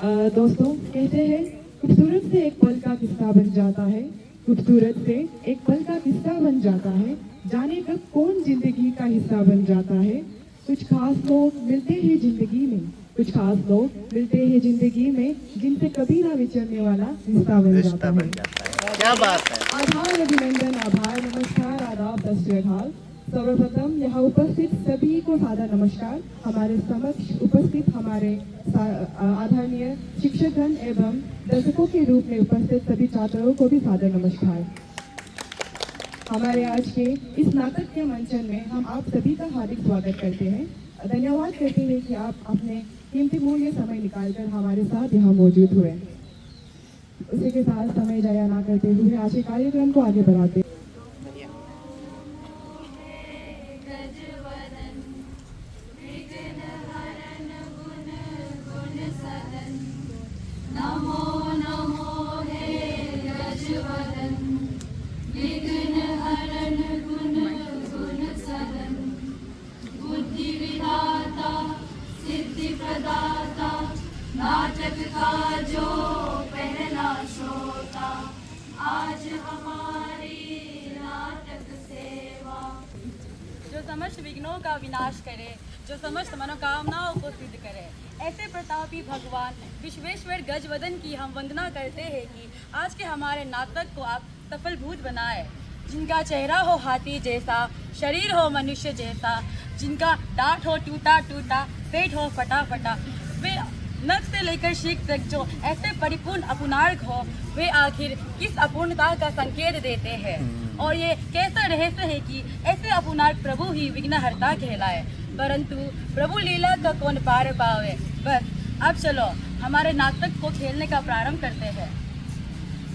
दोस्तों कहते हैं खूबसूरत से एक पल का किस्सा बन जाता है, खूबसूरत से एक पल का किस्सा बन जाता है, जाने कब कौन जिंदगी का हिस्सा बन जाता है। कुछ खास लोग मिलते हैं जिंदगी में, कुछ खास लोग मिलते हैं जिंदगी में, जिनसे कभी ना विछड़ने वाला रिश्ता बन जाता है। क्या बात है। आभार, अभिनंदन, आभार, नमस्कार, आदाब, दस हाल। सर्वप्रथम यहाँ उपस्थित सभी को सादर नमस्कार। हमारे समक्ष उपस्थित हमारे आदरणीय शिक्षकगण एवं दर्शकों के रूप में उपस्थित सभी छात्रों को भी सादर नमस्कार। हमारे आज के इस नाटक के मंचन में हम आप सभी का हार्दिक स्वागत करते हैं। धन्यवाद करते हैं कि आप अपने कीमती मूल्य समय निकालकर हमारे साथ यहाँ मौजूद हुए। उसी के साथ समय जाया ना करते हुए आज के कार्यक्रम को आगे बढ़ाते हैं। नाटक का जो पहला श्रोता आज हमारी नाटक सेवा, जो समस्त विघ्नों का विनाश करे, जो समस्त मनोकामनाओं को सिद्ध करे, ऐसे प्रतापी भगवान विश्वेश्वर गजवदन की हम वंदना करते हैं कि आज के हमारे नाटक को आप सफलभूत बनाए। जिनका चेहरा हो हाथी जैसा, शरीर हो मनुष्य जैसा, जिनका दांत हो टूटा टूटा, पेट हो फटा फटा, वे नख से लेकर शीख तक जो ऐसे परिपूर्ण अपूर्णांक हो, वे आखिर किस अपूर्णता का संकेत देते हैं। और ये कैसा रहस्य है कि ऐसे अपूर्णांक प्रभु ही विघ्नहर्ता कहलाए, परंतु प्रभु लीला का कौन पार पावे। बस अब चलो हमारे नाटक को खेलने का प्रारंभ करते हैं।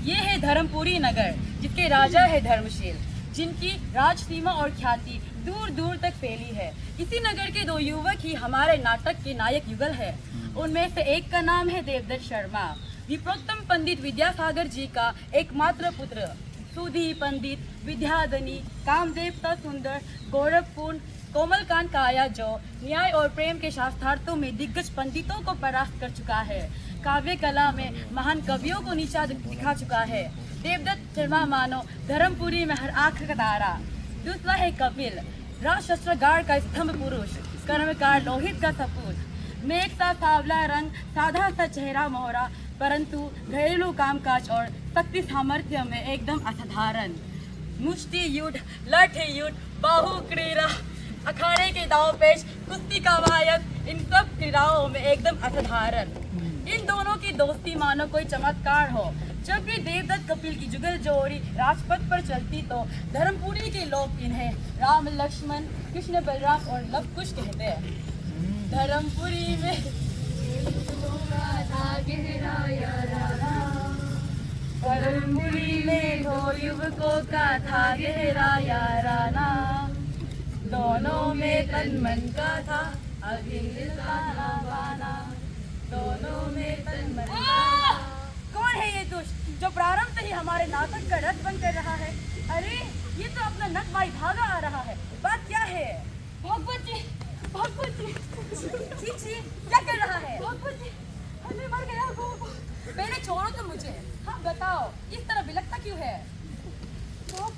ये है धर्मपुरी नगर, जिसके राजा है धर्मशील, जिनकी राज सीमा और ख्याति दूर दूर तक फैली है। इसी नगर के दो युवक ही हमारे नाटक के नायक युगल है। उनमें से एक का नाम है देवदत्त शर्मा, विप्रोत्तम पंडित विद्यासागर जी का एकमात्र पुत्र, सुधी पंडित, विद्याधनी, कामदेवता सुंदर, गौरवपूर्ण, कोमलकांत काया, जो न्याय और प्रेम के शास्त्रार्थों में दिग्गज पंडितों को परास्त कर चुका है, काव्य कला में महान कवियों को नीचा दिखा चुका है। देवदत्त शर्मा मानो धर्मपुरी में हर आंख का तारा। दूसरा है कपिल, राजशस्त्रागार का स्तंभ पुरुष, कर्मकार लोहित का सपूत, मेघ सा सावला रंग, साधा सा चेहरा मोहरा, परंतु घरेलू कामकाज और शक्ति सामर्थ्य में एकदम असाधारण। मुष्टि युद्ध, लाठी युद्ध, बाहु क्रीड़ा, अखाड़े के दाव पेश, कुश्ती कवायद, इन सब क्रीड़ाओं में एकदम असाधारण। इन दोनों की दोस्ती मानो कोई चमत्कार हो। जब भी देवदत्त कपिल की जुगल जोड़ी राजपथ पर चलती तो धर्मपुरी के लोग इन्हें राम लक्ष्मण, कृष्ण बलराम और लव कुश कहते हैं। धर्मपुरी में धर्मपुरी में दो युवकों का था गहरा याराना, दोनों में तन मन का था अभी बाना, दोनों में तन मन का था। कौन है ये दुष्ट जो प्रारंभ से ही हमारे नाटक का रस बंद कर रहा है? अरे ये तो अपना नख भाई भागा आ रहा है। बात क्या है? भगवत जी, भगवत जी, छी छी, क्या कर रहा है? भगवत जी, हमें मर गया वो। पहले छोड़ो तो मुझे। हाँ बताओ, इस तरह बिलखता क्यों है? छोड़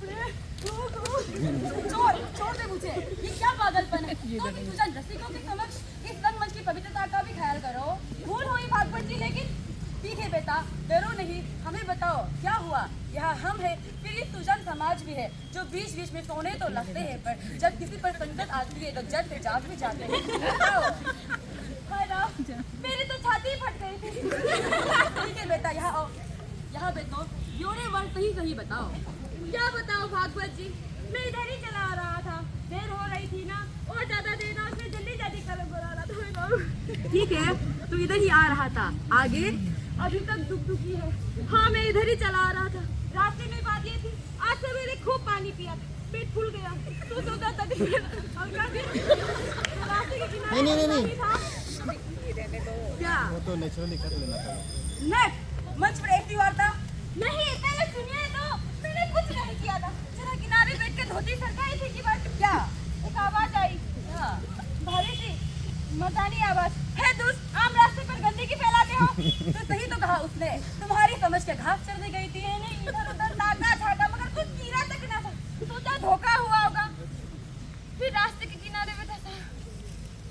दे मुझे। ये क्या पागलपन है? तो तुझे रसिकों के समक्ष इस रंगमंच की पवित्रता का भी ख्याल करो। भूल हुई भागवत जी, लेकिन ठीक है बेटा, डरो नहीं। हमें बताओ क्या हुआ? यहाँ हम हैं, फिर ये सुजान समाज भी है जो बीच बीच में सोने तो लगते हैं, पर जब किसी पर संकट आती है तो जग से जाग भी जाते हैं। बताओ। हाय राम, मेरी तो छाती फट गई थी। ठीक है बेटा, यहाँ आओ, यहाँ बैठो। योरे वर सही सही बताओ। क्या बताओ भागवत जी, मैं इधर ही चला आ रहा था, देर हो रही थी ना, और ज्यादा देर ना, उसमें जल्दी जल्दी कलम बना रहा था। ठीक है, तू इधर ही आ रहा था, आगे? अभी तक दुखी है। हाँ, मैं इधर ही चला आ रहा था। रास्ते में बात ये थी, आज सवेरे खूब पानी पिया, पेट फूल गया, तो सोचा था रास्ते के किनारे नहीं था। क्या वो तो नेचुरली कर लेना था। नेट मंच पर ऐसी वार्ता नहीं, पहले सुनिए तो। मैंने कुछ नहीं किया था, जरा किनारे बैठ के धोती सरकाई थी कि बात क्या? एक आवाज आई, भारी सी मकानी आवाज है, दोस्त आम रास्ते पर गंदगी फैलाते हो? तो सही तो कहा उसने, तुम्हारी समझ के घास चढ़ने गई थी, नहीं इधर उधर नागा झागा मगर कुछ कीड़ा तक ना था। सोचा धोखा हुआ होगा। फिर रास्ते के किनारे पे था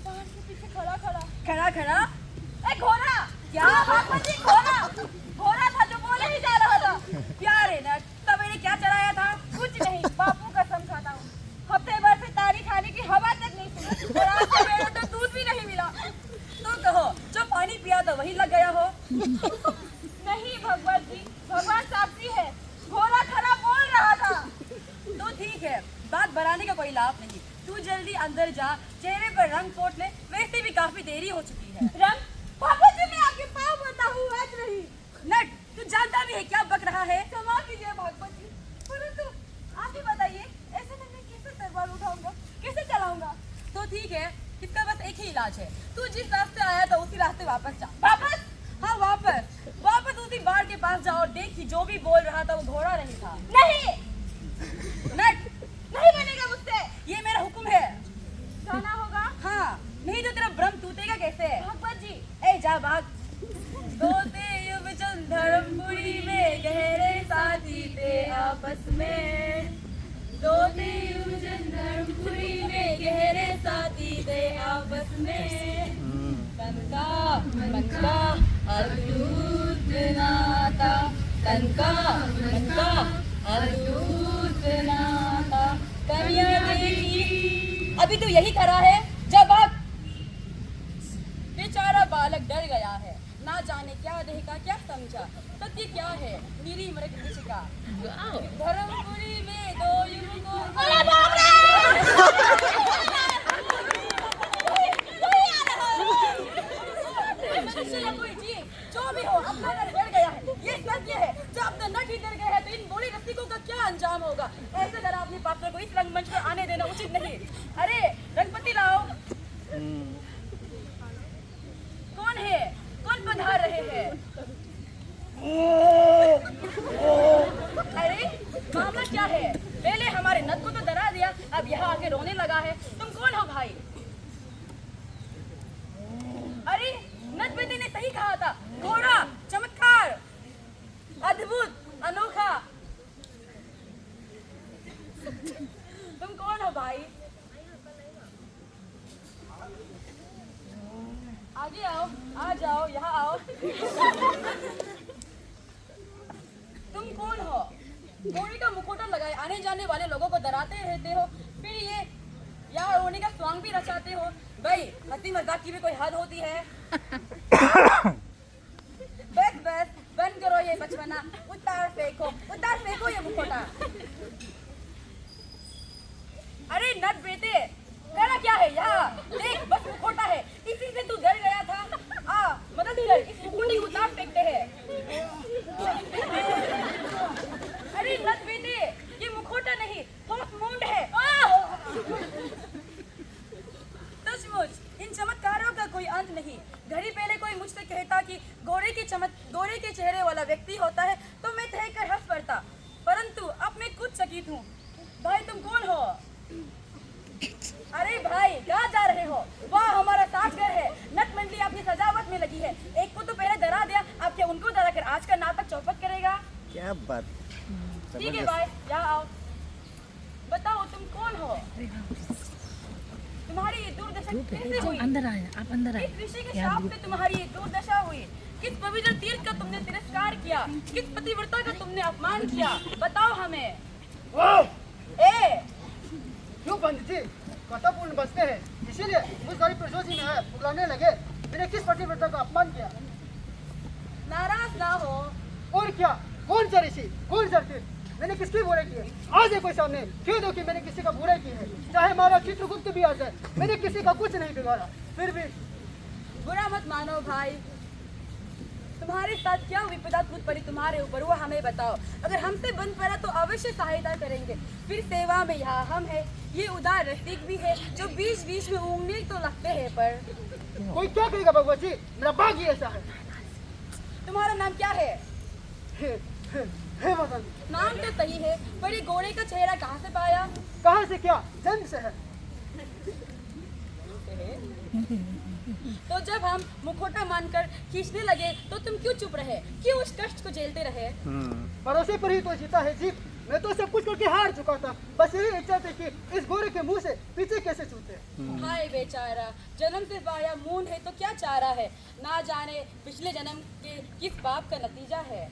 पहाड़ के पीछे खड़ा ए घोड़ा, क्या बात थी? घोड़ा था जो बोले ही जा रहा था। प्यारे न सवेरे क्या चलाया था? कुछ नहीं, बापू कसम खाता हूँ, हफ्ते भर से तारी खाने की हवा तक नहीं सुनी और आज सवेरे तो दूध भी नहीं मिला। तो कहो जो पानी पिया था वही लग गया हो। नहीं भगवान जी, भगवान साक्षी है, घोड़ा खरा बोल रहा था। तो ठीक है, बात बढ़ाने का कोई लाभ नहीं। तू जल्दी अंदर जा, चेहरे पर रंग पोत ले, वैसे भी काफी देरी हो चुकी है। रंग? पापा जी मैं आपके पाँव पड़ता हूँ, आज नहीं। नट, तू जानता भी है क्या बक रहा है? क्षमा कीजिए भगवत जी, परंतु आप ही बताइए, ऐसे में मैं कैसे तलवार उठाऊंगा, कैसे चलाऊंगा? तो ठीक है, इसका बस एक ही इलाज है, तू जिस रास्ते आया था उसी रास्ते वापस जा। वापस? हाँ वापस उसी बाढ़ के पास जाओ और देखी जो भी बोल रहा था वो घोड़ा नहीं था। नहीं नट, नहीं बनेगा मुझसे, ये मेरा हुक्म है। जाना होगा? हाँ, नहीं तो तेरा भ्रम टूटेगा कैसे? भगवत जी, ए जा भाग। दोते युग धर्मपुरी में गहरे साथी थे आपस में, दोते युग धर्मपुरी में गहरे साथी थे आपस में। तनका अद्भुत नाता, तनका अद्भुत नाता। कमियां देखी, अभी तो यही करा है, जब आप बेचारा बालक डर गया है, ना जाने क्या देखा क्या समझा, सत्य क्या है मेरी मृग का। धर्मपुरी में दो युवकों कोई जीव जो भी हो अपना घर डर गया है, ये सत्य है। जो अपना नट ही डर गया है तो इन बूढ़ी रसिकों का क्या अंजाम होगा? ऐसे जरा अपने पात्र को इस रंगमंच पर आने देना उचित नहीं। अरे रंगपति लाओ। कौन है? कौन पधार रहे हैं? अरे मामला क्या है? पहले हमारे नट को तो डरा दिया, अब यहाँ आके रोने लगा है। तुम कौन हो भाई? अरे नटपति ने सही कहा था, घोड़ा चमत्कार, अद्भुत, अनोखा। तुम कौन हो भाई? आगे आओ, आ जाओ, यहाँ आओ। तुम कौन हो? घोड़े का मुखौटा लगाए आने जाने वाले लोगों को डराते रहते हो, फिर ये यहाँ रोने का स्वांग भी रचाते हो। भाई हंसी मजाक की भी कोई हद होती है? बस बंद करो ये बचपना, उतार फेंको ये मुखौटा। अरे नट बेटे, तेरा क्या है यहाँ? देख बस मुखौटा है, इसी से तू डर गया था। मदद कर, इस मुखौटे को उतार फेंकते हैं। अरे नट बेटे, ये मुखौटा नहीं, ठोस मूंड है। सचमुच इन चमत्कारों का कोई अंत नहीं। घड़ी पहले कोई मुझसे कहता कि घोड़े के चेहरे वाला व्यक्ति होता है तो मैं देख कर हंस पड़ता, परंतु अब मैं खुद चकित हूँ। भाई तुम कौन हो? अरे भाई कहाँ जा रहे हो? वाह हमारा साथ घर है, नट मंडली अपनी सजावट में लगी है। एक को तो पहले डरा दिया, अब क्या उनको डरा कर आज का नाटक चौपट करेगा? क्या बात? ठीक है भाई, यहाँ आओ, बताओ तुम कौन हो? तुम्हारी ये दुर्दशा कैसे हुई? अंदर आए, आप अंदर आए। किस ऋषि के शाप से तुम्हारी ये दुर्दशा हुई? किस पवित्र तीर्थ का तुमने तिरस्कार किया? किस पतिव्रता का तुमने अपमान किया? बताओ हमें। क्यों पंडित जी, कथापूर्ण बसते हैं, इसीलिए उस गरीब प्रजोशी में आए बुलाने लगे। मैंने किस पतिव्रता का अपमान किया? नाराज ना हो। और क्या? कौन सा ऋषि, कौन सा तीर्थ? मैंने किसकी बुराई की है? आज है कोई सामने, क्यों दो कि मैंने किसी का बुराई की है? चाहे हमारा चित्रगुप्त भी आ जाए, मैंने किसी का कुछ नहीं बिगाड़ा। फिर भी बुरा मत मानो भाई, तुम्हारे साथ क्या विपदा कूद पड़ी तुम्हारे ऊपर वो हमें बताओ। अगर हमसे बन पड़ा तो अवश्य सहायता करेंगे। फिर सेवा में यहाँ हम है, ये उदार रसिक भी है जो बीच बीच में ऊँगने तो लगते हैं, पर कोई क्या कहेगा भगवत जी, मेरा भाग्य ऐसा है। तुम्हारा नाम क्या है? हे मदन। नाम तो सही है, पर ये घोड़े का चेहरा कहाँ से पाया? कहाँ से क्या, जन्म से है। तो जब हम मुखौटा मानकर खींचने लगे तो तुम क्यों चुप रहे, क्यों उस कष्ट को झेलते रहे? भरोसे पर ही तो जीता है जीत। मैं तो सब कुछ करके हार चुका था, बस यही इच्छा थी कि इस गोरे के मुंह से पीछे कैसे छूटे। हाय बेचारा, जन्म से पाया मून है तो क्या चारा है, ना जाने पिछले जन्म के किस पाप का नतीजा है।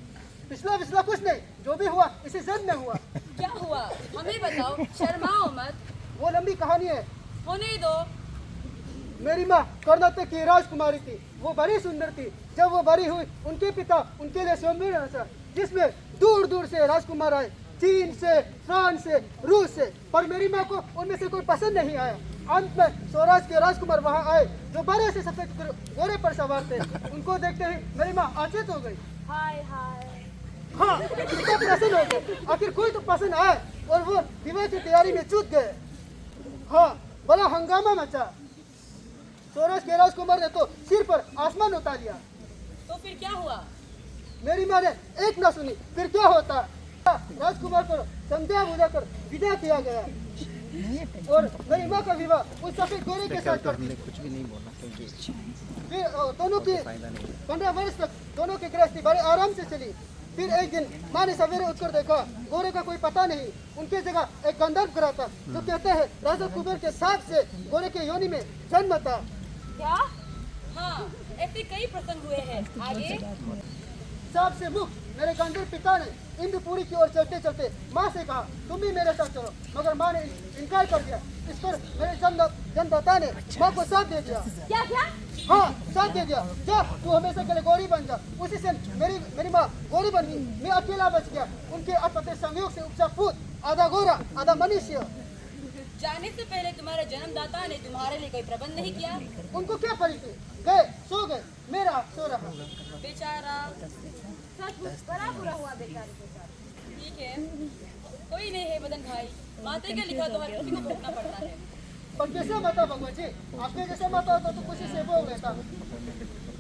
पिछला कुछ नहीं, जो भी हुआ इसी जन्म में हुआ। क्या हुआ हमें बताओ, शर्माओ मत। वो लंबी कहानी है। होने दो। मेरी माँ कर्नाटक की राजकुमारी थी, वो बड़ी सुंदर थी। जब वो बड़ी हुई उनके पिता उनके लिए स्वयंवर रचा, जिसमें दूर दूर से राजकुमार आए, चीन से, फ्रांस से, रूस से, पर मेरी माँ को उनमें से कोई पसंद नहीं आया। अंत में स्वराज के राजकुमार वहाँ आए जो बड़े से सफेद घोड़े पर सवार थे। उनको देखते ही मेरी माँ अचेत हो गई। हाय हाय। हाँ, तो प्रसन्न हो गए। आखिर कोई तो पसंद आए और वो विवाह की तैयारी में जुट गए। हाँ, बड़ा हंगामा मचा। स्वराज के राजकुमार ने तो सिर पर आसमान उतार लिया। तो फिर क्या हुआ? मेरी माँ ने एक ना सुनी। फिर क्या होता, राजकुमार को संध्या बुझा कर विदा किया गया और मेरी माँ का विवाह उस सफेद घोड़े के साथ कर दिया। कुछ भी नहीं बोला क्योंकि फिर दोनों की 15 वर्ष तक दोनों की गृहस्थी बड़े आराम से चली। फिर एक दिन माँ ने सवेरे उठकर देखा, घोड़े का कोई पता नहीं। उनकी जगह एक गंधर्व खड़ा था जो कहते हैं राजा कुबेर के साथ से घोड़े के योनि में जन्म था। क्या? हाँ, ऐसे कई प्रसंग हुए हैं। आगे? साप से मुक्त मेरे गंधर्व पिता ने इंद्रपुरी की ओर चलते चलते माँ से कहा, तुम भी मेरे साथ चलो, मगर माँ ने इनकार कर दिया। इस पर मेरे जन्मदाता ने माँ को साथ दे दिया। क्या क्या? हाँ, साथ दे दिया। जा, तू हमेशा के लिए गौरी बन जा। उसी से मेरी माँ गौरी बन गई, मैं अकेला बच गया। उनके अपत्य संयोग से उपजा पुत्र, आधा गोरा आधा मनुष्य। जाने से पहले तुम्हारे जन्मदाता ने तुम्हारे लिए कोई प्रबंध नहीं किया? उनको क्या पड़ी थी, गए सो गए, मेरा सो रहा। बेचारा, सच बड़ा बुरा हुआ बेचारे के साथ। ठीक है, कोई नहीं है बदन भाई, माते का लिखा तो हर किसी को भोगना पड़ता है। पर कैसे माता भगवान जी, आपके जैसे माता होता तो कुछ से भोग लेता।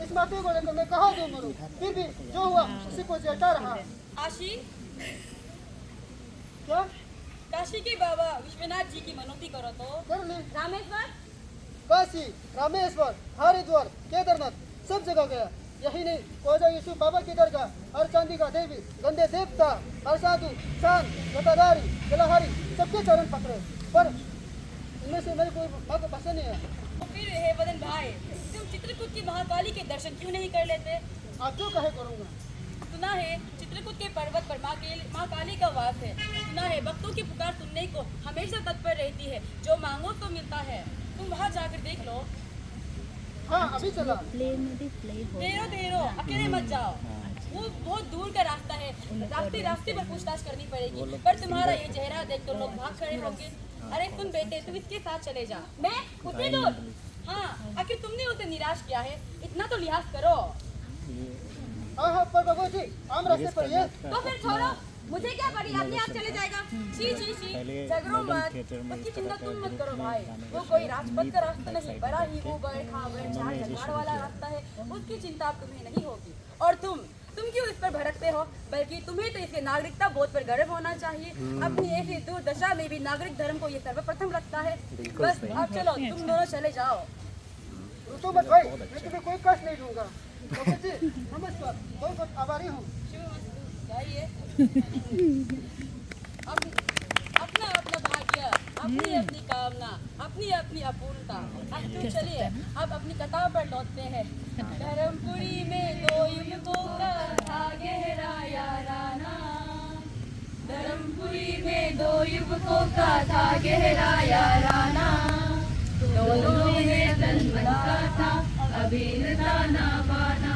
इस माते को लेकर मैं कहाँ दूं मरूं, फिर भी जो हुआ उसी को झेलता रहा। आशी, क्या? काशी के बाबा विश्वनाथ जी की मनौती करो तो। कर ले। रामेश्वर? काशी, रामेश्वर, हरिद्वार, केदारनाथ सब जगह गया। यही नहीं, कोजा यीशु बाबा की दरगाह, हर चांदी का देवी, गंदे देवता, हर साधु, शान, गताधारी, जलाहारी सबके चरण पकड़े, पर इनमें से मेरे कोई माँ को पसंद नहीं है। तो फिर हे बदन भाई, तुम चित्रकूट की महाकाली के दर्शन क्यों नहीं कर लेते? आप जो कहे करूँगा। सुना है चित्रकूट के पर्वत पर माँ काली का वास है। सुना है भक्तों की पुकार सुनने को हमेशा तत्पर रहती है, जो मांगो तो मिलता है। तुम वहाँ जाकर देख लो। हाँ, अभी चला। ठहरो, अकेले मत जाओ, वो बहुत दूर का रास्ता है। रास्ते पर पूछताछ करनी पड़ेगी, पर तुम्हारा ये चेहरा देख तो लोग भाग खड़े होंगे। अरे सुन बेटे, तुम इसके साथ चले जा। मैं उतनी दूर? हाँ, आखिर तुमने उसे निराश किया है, इतना तो लिहाज करो। हाँ, पर बाबू जी आम रास्ते पर ये। तो फिर छोड़ो, मुझे क्या पड़ी, अपने आप चले जाएगा। छी, झगड़ो मत, उसकी चिंता तुम मत करो भाई। वो कोई राजपथ का रास्ता नहीं, बड़ा ही वो गए खावे चार झगड़ वाला रास्ता है, उसकी चिंता तुम्हें नहीं होगी। और तुम क्यों इस पर भड़कते हो, बल्कि तुम्हें तो इसके नागरिकता बोध पर गर्व होना चाहिए। अपनी ऐसी दुर्दशा में भी नागरिक धर्म को ये सर्वप्रथम रखता है। बस अब चलो, तुम दोनों चले जाओ। रुको मत भाई, मैं तुम्हें कोई कष्ट नहीं दूंगा। बाबू जी नमस्कार, बहुत बहुत आभारी हूँ। जाइए। अपना अपना भाग्य, अपनी अपनी कामना, अपनी अपनी अपूर्णता। अब तो चलिए, अब अपनी कथा पर लौटते हैं। धर्मपुरी में दो युवकों का था गहरा याराना। धर्मपुरी में दो युवकों का था गहरा याराना। दोनों में तन मन का था अभिन्नता ना पाना।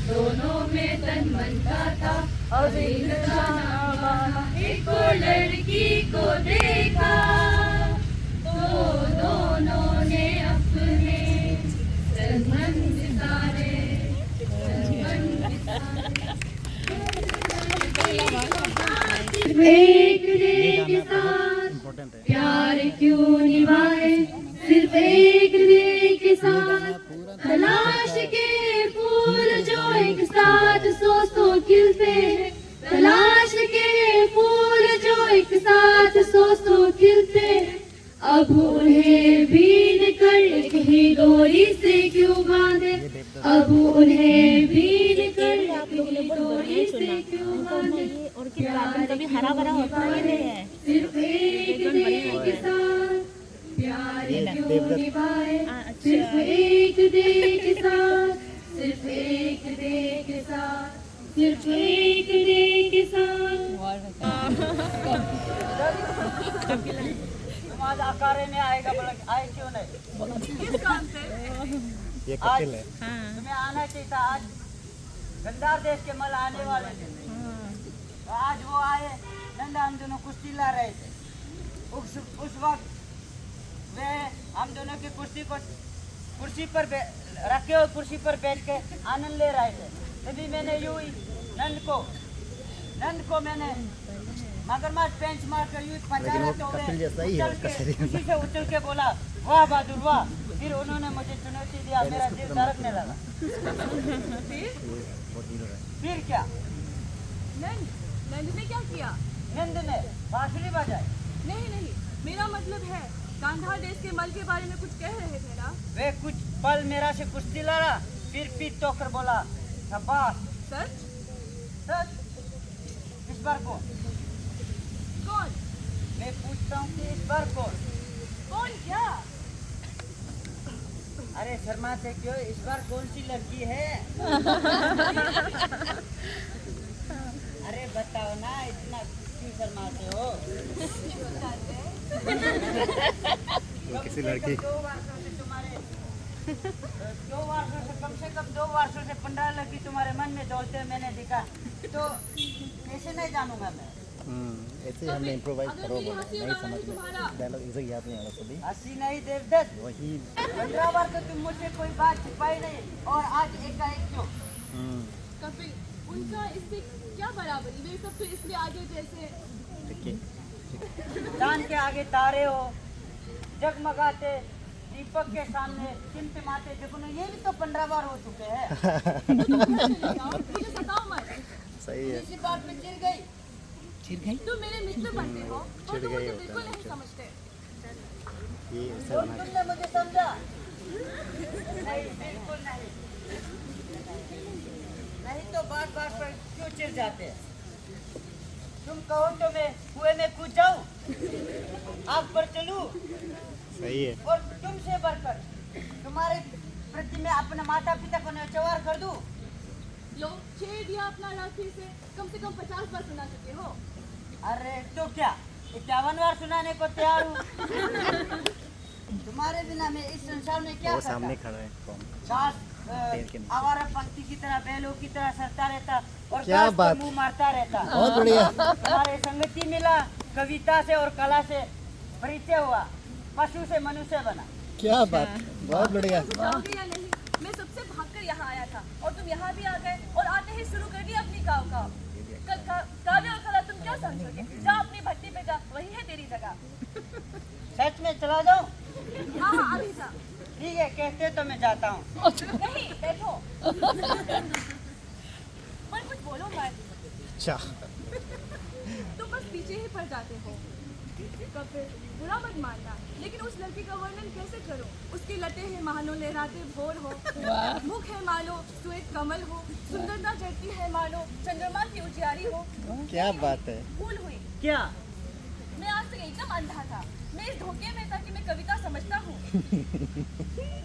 दोनों में तन मन का था अभिन्नता ना पाना। एक लड़की को देखा तो दोनों ने अपने तन मन सितारे एक दूसरे के साथ प्यार क्यों निभाए, सिर्फ एक दूसरे के साथ तलाश के फूल जो एक साथ सौ खिलते हैं। तलाश के फूल जो एक साथ सौ खिलते हैं। अब उन्हें भी कर एक ही डोरी से क्यों बांधे, अब उन्हें बीन कर एक ही डोरी से क्यों बांधे। प्यार कभी हरा भरा होता ही नहीं है। सिर्फ एक देह के साथ प्यार क्यों निभाए, सिर्फ एक देह के साथ, सिर्फ एक देह के साथ, सिर्फ एक देह के साथ। तुम आज आकारे में आएगा बोला आए क्यों नहीं? किस काम से? ये आज कपिल है। तुम्हें आना चाहिए था। आज गंदार देश के मल आने वाले थे, तो आज वो आए। नंदा हम दोनों कुश्ती ला रहे थे। उस वक्त वे हम दोनों की कुश्ती को कुर्सी पर रखे हुए कुर्सी पर बैठ के आनंद ले रहे थे। तभी मैंने यूं ही नंद को मैंने मगरमच्छ पेंच मार कर यूं पछाड़ा, तो कपिल जैसा ही है उसका शरीर। उसी से उछल के बोला वाह बहादुर वाह। फिर उन्होंने मुझे चुनौती दिया, मेरा दिल धड़कने लगा। फिर क्या? नंद ने क्या किया? नंद ने बांसुरी बजाई। नहीं, मेरा मतलब है गांधार देश के मल के बारे में कुछ कह रहे थे ना? वे कुछ पल मेरा से कुश्ती लड़ा, फिर पीठ तोड़कर बोला शाबाश। सच? सच? इस बार कौन? कौन? मैं पूछता हूँ कि इस बार कौन? कौन क्या? अरे शर्माते क्यों? इस बार कौन सी लड़की है? अरे बताओ ना, इतना क्यों शर्माते हो? वो किसी लड़की। 2 वर्षों से कम से कम 2 वर्षों से 15 लड़की तुम्हारे मन में दौड़ते हुए मैंने देखा, तो कैसे नहीं जानूंगा मैं? ऐसे ही हमने इम्प्रोवाइज करो बोला, नहीं समझ में डायलॉग इसे याद नहीं आ रहा सभी। हंसी नहीं देवदत्त, वही 15 बार तो तुम मुझसे कोई बात छिपाई नहीं, और आज एकाएक क्यों? कपिल, उनका इससे क्या बराबरी? वे सब तो इसलिए आगे जैसे चांद के आगे तारे हो, जगमगाते दीपक के सामने टिमटिमाते जगनू, ये भी तो 15 बार हो चुके हैं। मुझे सताओ मत। सही है। इसी बात में चिढ़ गई। तुम मेरे मित्र बनते हो और तुम मुझे बिल्कुल नहीं समझते। ये ऐसे और बना तुमने मुझे समझा? नहीं, बिल्कुल नहीं। नहीं तो बात पर क्यों चिढ़ जाते हैं? तुम कहो तो मैं कुएं में कूद जाऊं, आग पर चलूं, सही है। और तुमसे बढ़कर तुम्हारे प्रति मैं अपने माता पिता को नौजवान कर दूं। लो, छेड़ दिया अपना लाठी से, कम 50 बार सुना चुके हो। अरे तो क्या 51 बार सुनाने को तैयार हूँ। तुम्हारे बिना मैं इस संसार में क्या वो करता? सामने खड़ा है कौन? घास के नीचे। आवारा पंक्ति की तरह बैलों की तरह सरता रहता और क्या घास बात? पर मुंह मारता रहता। बहुत बढ़िया। तुम्हारे संगति मिला, कविता से और कला से परिचय हुआ, पशु से मनुष्य बना। क्या बात, बहुत बढ़िया। जाओगे या नहीं? मैं सबसे भागकर यहाँ आया था और तुम यहाँ भी आ गए और आते ही शुरू कर दी अपनी काव्य और कला तुम क्या समझोगे? जा अपनी भट्टी पे जा, वही है तेरी जगह। सच में चला जाऊं? हाँ, अभी जा। ठीक है, कहते तो मैं जाता हूँ। नहीं, बैठो। पर कुछ बोलो मत, अच्छा, तुम बस पीछे ही पड़ जाते हो। कपिल, बुरा मत मानना, लेकिन उस लड़की का वर्णन कैसे करूं? उसकी लटे हैं मानो लहराते भोर हो, मुख है मानो श्वेत कमल हो, सुंदरता जड़ती है मानो चंद्रमा की उजियारी हो। क्या बात है। भूल हुई, क्या? मैं आज तक एकदम अंधा था। मैं इस धोखे में था कि मैं कविता समझता हूँ।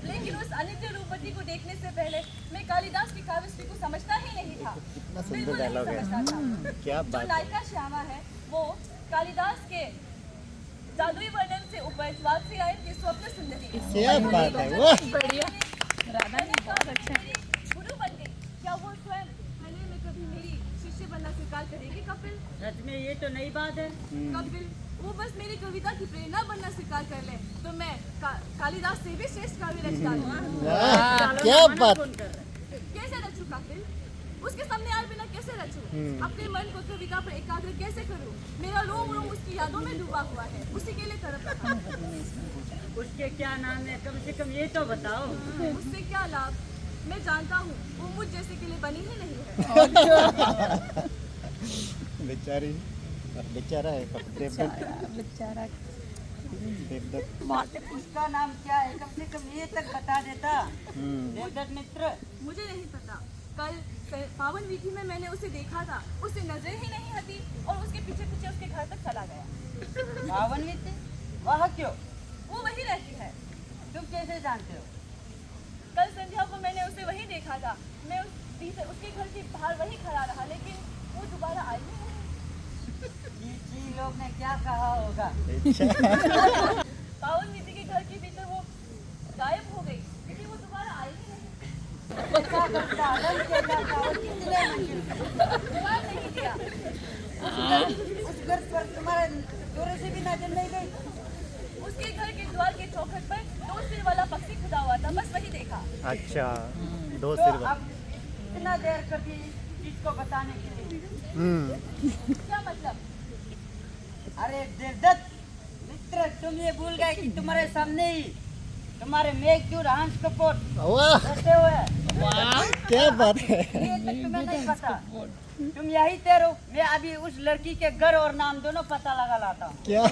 लेकिन उस अनित्य रूपवती को देखने से पहले मैं कालिदास की काव्यश्री को समझता ही नहीं था। कितना सुंदर बिल्कुल नहीं डायलॉग है। समझता था। क्या जो बात है। नायिका श्यामा है वो कालिदास के जादुई वर्णन से ऊपर स्वाद से आए थे स्वप्न सुंदरी। क्या बात है, वाह। गुरु बन गई। क्या वो स्वयं पहले में कभी मेरी शिष्य बनना स्वीकार करेगी कपिल? सच में ये तो नई बात है। कपिल, वो बस मेरी कविता की प्रेरणा बनना स्वीकार कर ले तो मैं कालिदास से भी श्रेष्ठ काव्य रच डालूंगा। वाह, क्या बात। कैसे रचूं कपिल? उसके सामने आए बिना कैसे रचूं? अपने मन को कविता पर एकाग्र कैसे करूं? मेरा रोम रोम उसकी यादों में डूबा हुआ है, उसी के लिए तड़प रहा हूं। उसके क्या नाम है? कम से कम ये तो बताओ। उससे क्या लाभ? मैं जानता हूँ वो मुझ जैसे के लिए बनी ही नहीं है। बेचारी, बेचारा है बेचारा। उसका नाम क्या है? कम से कम ये तक बता देता। देवदत्त मित्र, मुझे नहीं पता। कल पावन वीथी में मैंने उसे देखा था, उससे नजर ही नहीं हटी और उसके पीछे पीछे उसके घर तक चला गया। पावन वीथी? वहाँ क्यों? वो वही रहती है। तुम कैसे जानते हो? कल संध्या को मैंने उसे वहीं देखा था। मैं उसके घर के बाहर वहीं खड़ा रहा, लेकिन वो दोबारा आई ही नहीं। जी लोग ने क्या कहा होगा? पावन नीति के घर के भीतर वो गायब हो गई, लेकिन वो दोबारा आई ही नहीं। क्या करता? रंग खेलता था और कितने मंजिल का? जवाब नहीं दिया। उस घर पर तुम्हारे दौरे से भी नजर नहीं गई? उसके घर के द्वार के चौखट पर 2 सिर वाला पक्षी खुदा हुआ था, बस वही देखा। अच्छा, 2 तो सिर वाला। अब इतना देर कभी चीज को बताने के लिए क्या मतलब? अरे देवदत्त मित्र, तुम ये भूल गए कि तुम्हारे सामने ही तुम्हारे मेघदूत हंस कपूर वाह, बैठे हुए हैं। क्या बात है। ये तक तुम्हें नहीं पता। तुम यही ठहरो, मैं अभी उस लड़की के घर और नाम दोनों पता लगा लाता हूँ। क्या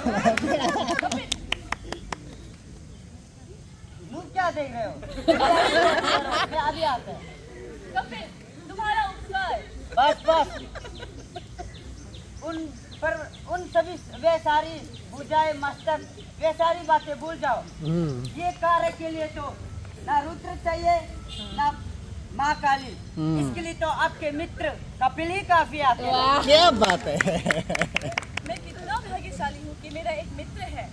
मुँह क्या देख रहे हो? मैं अभी आता हूँ। कपिल, तुम्हारा उपकार। बस उन सभी वे सारी बुझाए मस्तक, वे सारी बातें भूल जाओ। ये कार्य के लिए तो ना रुद्र चाहिए ना माँ काली, इसके लिए तो आपके मित्र कपिल ही काफी आते हैं। क्या बात है। मैं कितना भाग्यशाली हूँ कि मेरा एक मित्र है।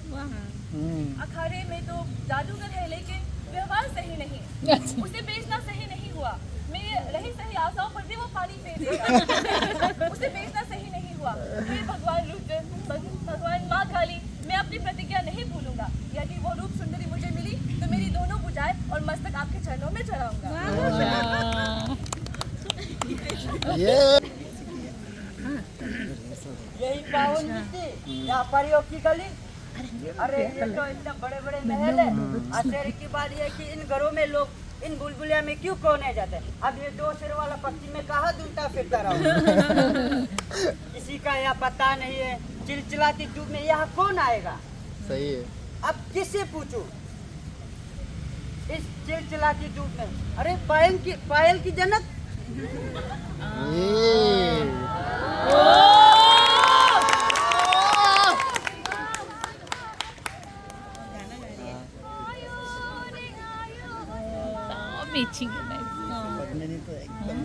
अखाड़े में तो जादूगर है, लेकिन व्यवहार सही नहीं। उसे बेचना सही नहीं हुआ। मेरी रही सही आशाओं पर भी वो पानी फेर देगा। उसे बेचना सही नहीं हुआ। फिर भगवान रुद्र, भगवान माँ काली, मैं अपनी प्रतिज्ञा नहीं भूलूंगा। यदि वो रूप सुंदरी मुझे मिली तो मेरी दोनों बुझाए और मस्तक आपके चरणों में चढ़ाऊंगा। यही पावन मिट्टी, यहाँ परियों की गली। अरे ये तो इतने बड़े बड़े महल है। आश्चर्य की बात यह है कि इन घरों में लोग इन बुलबुलिया में क्यों कोने जाते हैं? अब ये 2 सिर वाला पक्षी में कहाँ ढूंढता फिरता रहूं? किसी का यहाँ पता नहीं है। चिलचिलाती धूप में यहाँ कौन आएगा? सही है। अब किससे पूछूं? इस चिलचिलाती धूप में अरे पायल की जनक। पद्मिनी तो एकदम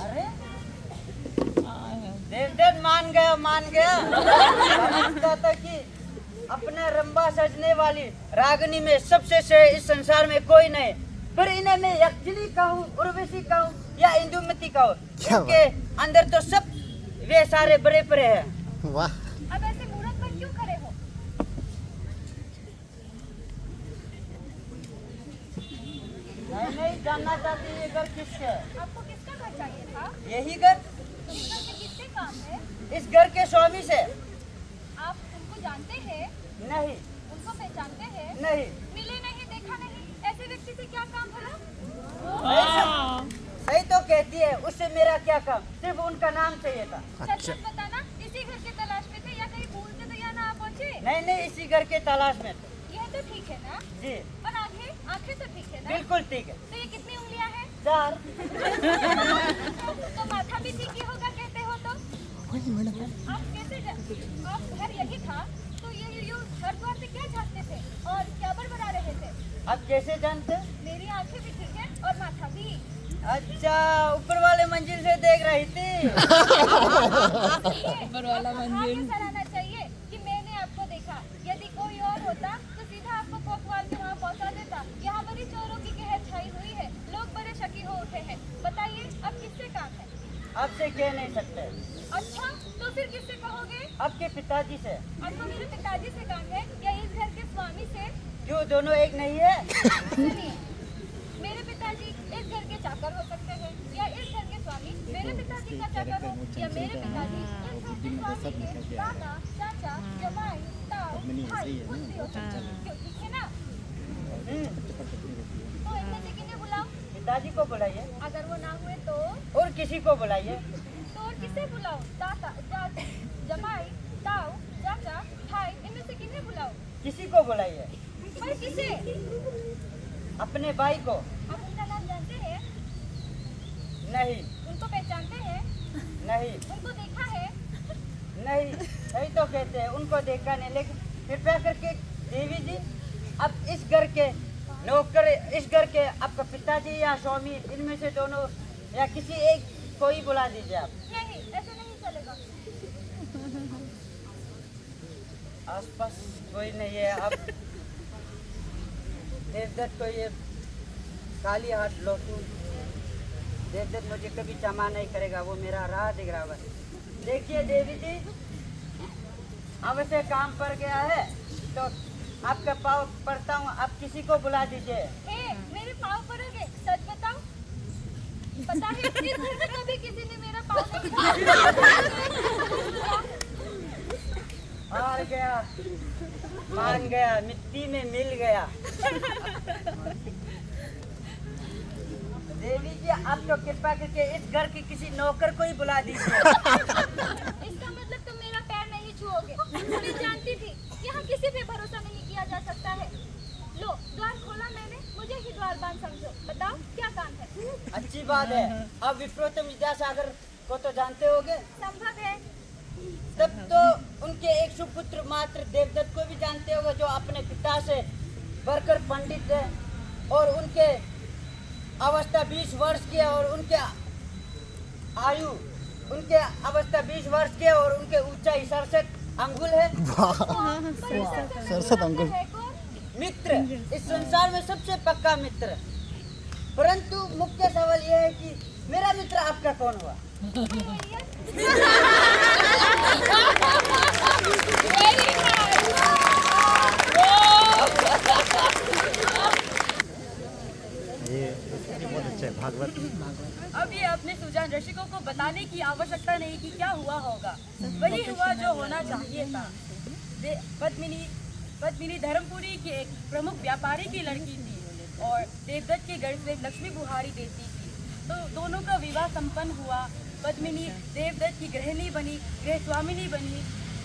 अरे देवदत्त मान गया। समझता था कि अपने रंबा सजने वाली रागनी में सबसे से इस संसार में कोई नहीं, पर इन्हें मैं यक्षिणी कहूँ, उर्वशी कहूँ या इंदुमती कहूँ, इनके अंदर तो सब वे सारे बड़े परे हैं। वाह। अब ऐसे मूर्ख पर क्यों खड़े हो? नहीं जानना चाहती ये घर किसके है? आपको किसका घर चाहिए था? यही घर। तो इस घर में किससे काम है? इस घर के स्वामी से। आप उनको जानते हैं? नहीं। उनको पहचानते हैं? नहीं। मिले नहीं, देखा नहीं, ऐसे व्यक्ति से क्या काम भला? सही तो कहती है, उससे मेरा क्या काम? सिर्फ उनका नाम चाहिए था। सच बताना, इसी घर की तलाश में थे या कहीं भूल से तो यहाँ ना आ पहुँचे? नहीं, इसी घर के तलाश में थे। यह तो ठीक है ना? जी और आंखें तो ठीक है ना? बिल्कुल ठीक है। तो ये कितनी उंगलियां हैं? 4। तो माथा भी ठीक ही होगा कहते हो तो? आप घर यही था तो ये हर द्वार से क्या झांकते थे और क्या बड़बड़ा रहे थे? आप कैसे जानते? मेरी आंखें भी ठीक है और माथा भी। अच्छा, ऊपर वाले मंजिल से देख रही थी। ऊपर वाला मंजिल सराहना चाहिए कि मैंने आपको देखा। यदि कोई और होता तो सीधा आपको कोतवाल के वहाँ पहुँचा देता। यहाँ बड़ी चोरों की कहर छाई हुई है, लोग बड़े शकी हो उठे हैं। बताइए अब किससे काम है? आपसे कह नहीं सकते। अच्छा, तो फिर किससे कहोगे? आपके पिताजी से। आपको मेरे पिताजी से काम है या इस घर के स्वामी से? क्यों, दोनों एक नहीं है? सुनिए, मेरे पिताजी इस घर के चाकर हो सकते हैं या इस घर के स्वामी मेरे पिताजी का चाकर हो, या मेरे पिताजी इस घर के स्वामी के दादा, चाचा, जमाई, ताऊ, भाई कुछ भी हो सकते हैं। क्यों, ठीक है ना? तो इनमें से किन्हें बुलाओ? पिताजी को बुलाइए। अगर वो ना हुए तो और किसी को बुलाइए। तो और किसे बुलाओ? ताता, दादी, जमाई, ताऊ, चाचा, भाई, इनमें से किन्हें बुलाओ? किसी को बुलाइए। पर किसे? अपने भाई को। आप उनका नाम जानते हैं? नहीं। उनको पहचानते हैं? नहीं। उनको देखा है? नहीं, सही तो कहते हैं, उनको देखा नहीं। लेकिन कृपया करके देवी जी, अब इस घर के नौकर, इस घर के आपका पिताजी या स्वामी, इनमें से दोनों या किसी एक को ही बुला दीजिए आप। नहीं, ऐसे नहीं चलेगा। आसपास कोई नहीं है। अब देवदत्त को ये खाली हाथ लौटूं, देवदत्त मुझे कभी क्षमा नहीं करेगा, वो मेरा राह दिख रहा है। देखिए देवी जी, अब से काम पर गया है तो आपका पाँव पड़ता हूँ, आप किसी को बुला दीजिए। मेरे पाँव पड़ोगे? सच बताओ। पता है इस घर में कभी किसी ने मेरा पाँव नहीं पकड़ा। हार गया, मान गया, मिट्टी में मिल गया। देवी जी, आप तो कृपा करके इस घर के किसी नौकर को ही बुला दीजिए। इसका मतलब तुम मेरा पैर नहीं छुओगे। मैं जानती थी यहाँ किसी पे भरोसा नहीं किया जा सकता है। लो, द्वार खोला मैंने, मुझे ही द्वारपाल समझो। बताओ क्या काम है? अच्छी बात है। अब विप्रोत्तम विद्यासागर को तो जानते होगे। संभव है। तब तो उनके एक सुपुत्र मात्र देवदत्त को भी जानते होगे, जो अपने पिता से बढ़कर पंडित है और उनके अवस्था 20 वर्ष की है और उनके आयु, उनके अवस्था 20 वर्ष की है और उनके ऊंचाई 67 अंगुल है। सरसत अंकुल। मित्र, इस संसार में सबसे पक्का मित्र। परंतु मुख्य सवाल यह है कि मेरा मित्र आपका कौन हुआ? ये बहुत अच्छा है भागवत। अब ये अपने सुजान रसिकों को बताने की आवश्यकता नहीं कि क्या हुआ होगा, वही हुआ जो होना चाहिए था। पद्मिनी धर्मपुरी की एक प्रमुख व्यापारी की लड़की थी और देवदत्त के घर से लक्ष्मी बुहारी देती थी। तो दोनों का विवाह संपन्न हुआ। पद्मिनी देवदत्त की गृहिणी बनी, गृह स्वामिनी बनी।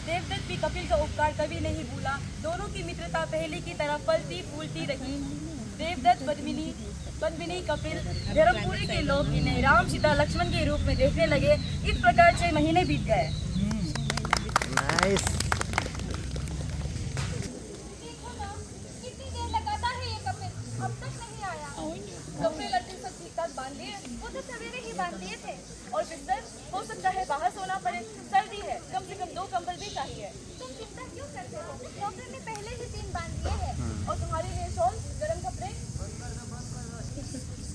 देवदत्त भी कपिल का उपकार कभी नहीं भूला। दोनों की मित्रता पहले की तरह फलती फूलती रही। देवदत्त पद्मिनी कपिल धर्मपुरी के लोग इन्हें राम सीता लक्ष्मण के रूप में देखने लगे। इस प्रकार 6 महीने बीत गए। नाइस। देखो ना, कितनी देर लगाता है ये कपिल, अब तक नहीं आया। कपड़े लट्टे सब ठीक ठाक बांध लिए, वो तो सवेरे ही बांध दिए थे। और बिस्तर हो सकता है बाहर सोना पड़े, सर्दी है, कम से कम 2 कंबल भी चाहिए। तुम चिंता क्यों करते हो? डॉक्टर ने पहले ही 3 बांध दिए हैं। और तुम्हारे लिए शॉल, गर्म कपड़े।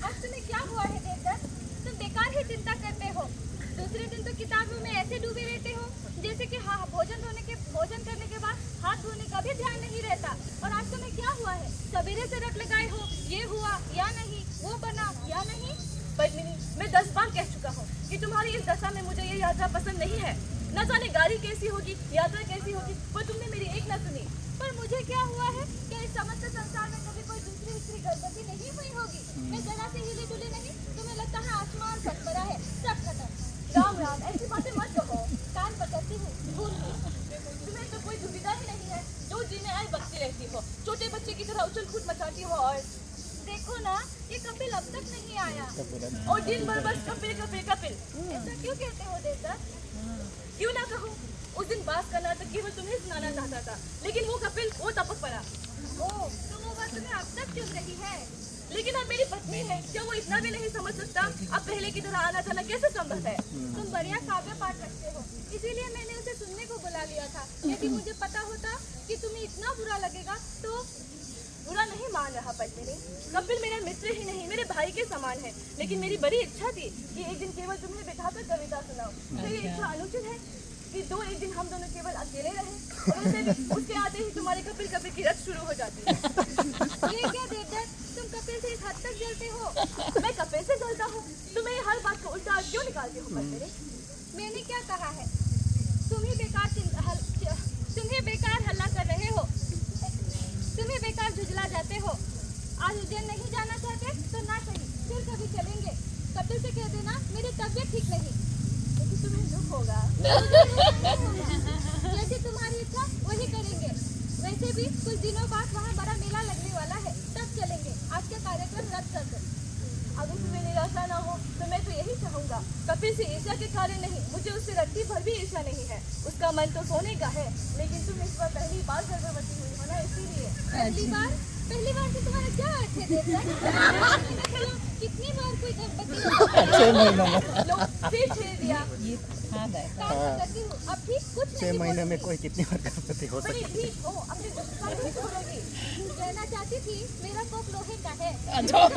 आज तुम्हें क्या हुआ है देवदत्त? तुम बेकार ही चिंता करते हो। दूसरे दिन तो किताबों में ऐसे डूबे रहते हो जैसे कि भोजन करने के बाद हाथ धोने का भी ध्यान नहीं रहता। और आज तुम्हें क्या हुआ है? सवेरे से रट लगाए हो, ये हुआ या नहीं, वो बना या नहीं। पद्मिनी, मैं 10 बार कह चुका हूँ कि तुम्हारी इस दशा में मुझे ये यात्रा पसंद नहीं है। न जाने गाड़ी कैसी होगी, यात्रा कैसी होगी, पर तुमने मेरी एक न सुनी। पर मुझे क्या हुआ है कि इस समस्त संसार में कभी कोई दूसरी स्त्री गर्भवती नहीं हुई होगी। मैं जरा से हिले डुले नहीं, तुम्हें लगता है आसमान सच बड़ा है, सब खत्म। राम राम, ऐसी बातें मत कहो, कान पकड़ती हूँ, भूल गई। तुम्हें तो कोई दुविधा ही नहीं है, जो जी में आए बकती रहती हो, छोटे बच्चे की तरह उछल कूद मचाती हो। और देखो ना, ये कपिल अब तक नहीं आया और दिन भर बस कपिल कपिल कपिल। ऐसा क्यों कहते हो देवदत्त? क्यों ना कहूँ, उस दिन बात करना तो केवल तुम्हें सुनाना चाहता था, लेकिन वो कपिल वो टपक पड़ा। ओह, तो वो बात तुम्हें अब तक चुभ रही है। लेकिन अब मेरी पत्नी है, क्या वो इतना भी नहीं समझ सकता? अब पहले की तरह आना जाना कैसे संभव है? तुम बढ़िया काव्य पाठ रखते हो, इसीलिए मैंने उसे सुनने को बुला लिया था। यदि मुझे पता होता कि तुम्हें इतना बुरा लगेगा तो। बुरा नहीं मान रहा पद्मिनी, कपिल मेरा मित्र ही नहीं, मेरे भाई के समान है। लेकिन मेरी बड़ी इच्छा थी कि एक दिन केवल तुम्हें बिठाकर कविता सुनाऊं। तो ये इच्छा अनुचित है कि एक दिन हम दोनों केवल अकेले रहे और उसके आते ही तुम्हारे कपिल कपिल की रच शुरू हो जाती है। ये क्या देवदत्त, तुम कपिल से इस हद तक जलते हो? मैं कपिल से जलता हूँ? तुम्हें हर बात को उल्टा क्यों निकालते हो पद्मिनी? मैंने क्या कहा है? तुम ही बेकार हल्ला कर रहे हो, तुम्हें बेकार झुंझला जाते हो। आज उज्जैन नहीं जाना चाहते तो ना सही, फिर कभी चलेंगे। कपिल से कह देना मेरी तबीयत ठीक नहीं। लेकिन तुम्हें दुख होगा। जैसे तुम्हारी इच्छा वही करेंगे। वैसे भी कुछ दिनों बाद वहाँ बड़ा मेला लगने वाला है, तब चलेंगे। आज का कार्यक्रम रद्द कर दो। अगर तुम्हें निराशा ना हो तो मैं तो यही चाहूंगा। कपिल से ईर्ष्या के कारण नहीं, मुझे उससे रत्ती भर भी ईर्ष्या नहीं है। उसका मन तो सोने का है, लेकिन तुम इस बार पहली बार गर्भवती हुई हो ना, इसीलिए। पहली बार से तुम्हारा क्या अर्थ है देवदत्त? कितनी बार कोई गर्भवती हो? 6 महीनों में। लो फिर छेड़ दिया। काम तो करती हूँ, अब भी कुछ 6 नहीं महीने में कोई कितनी बार गर्भवती हो बड़ी सकती ठीक हो, अपने गुस्सा नहीं छोड़ोगी। कहना चाहती थी मेरा कोप लोहे का है, काट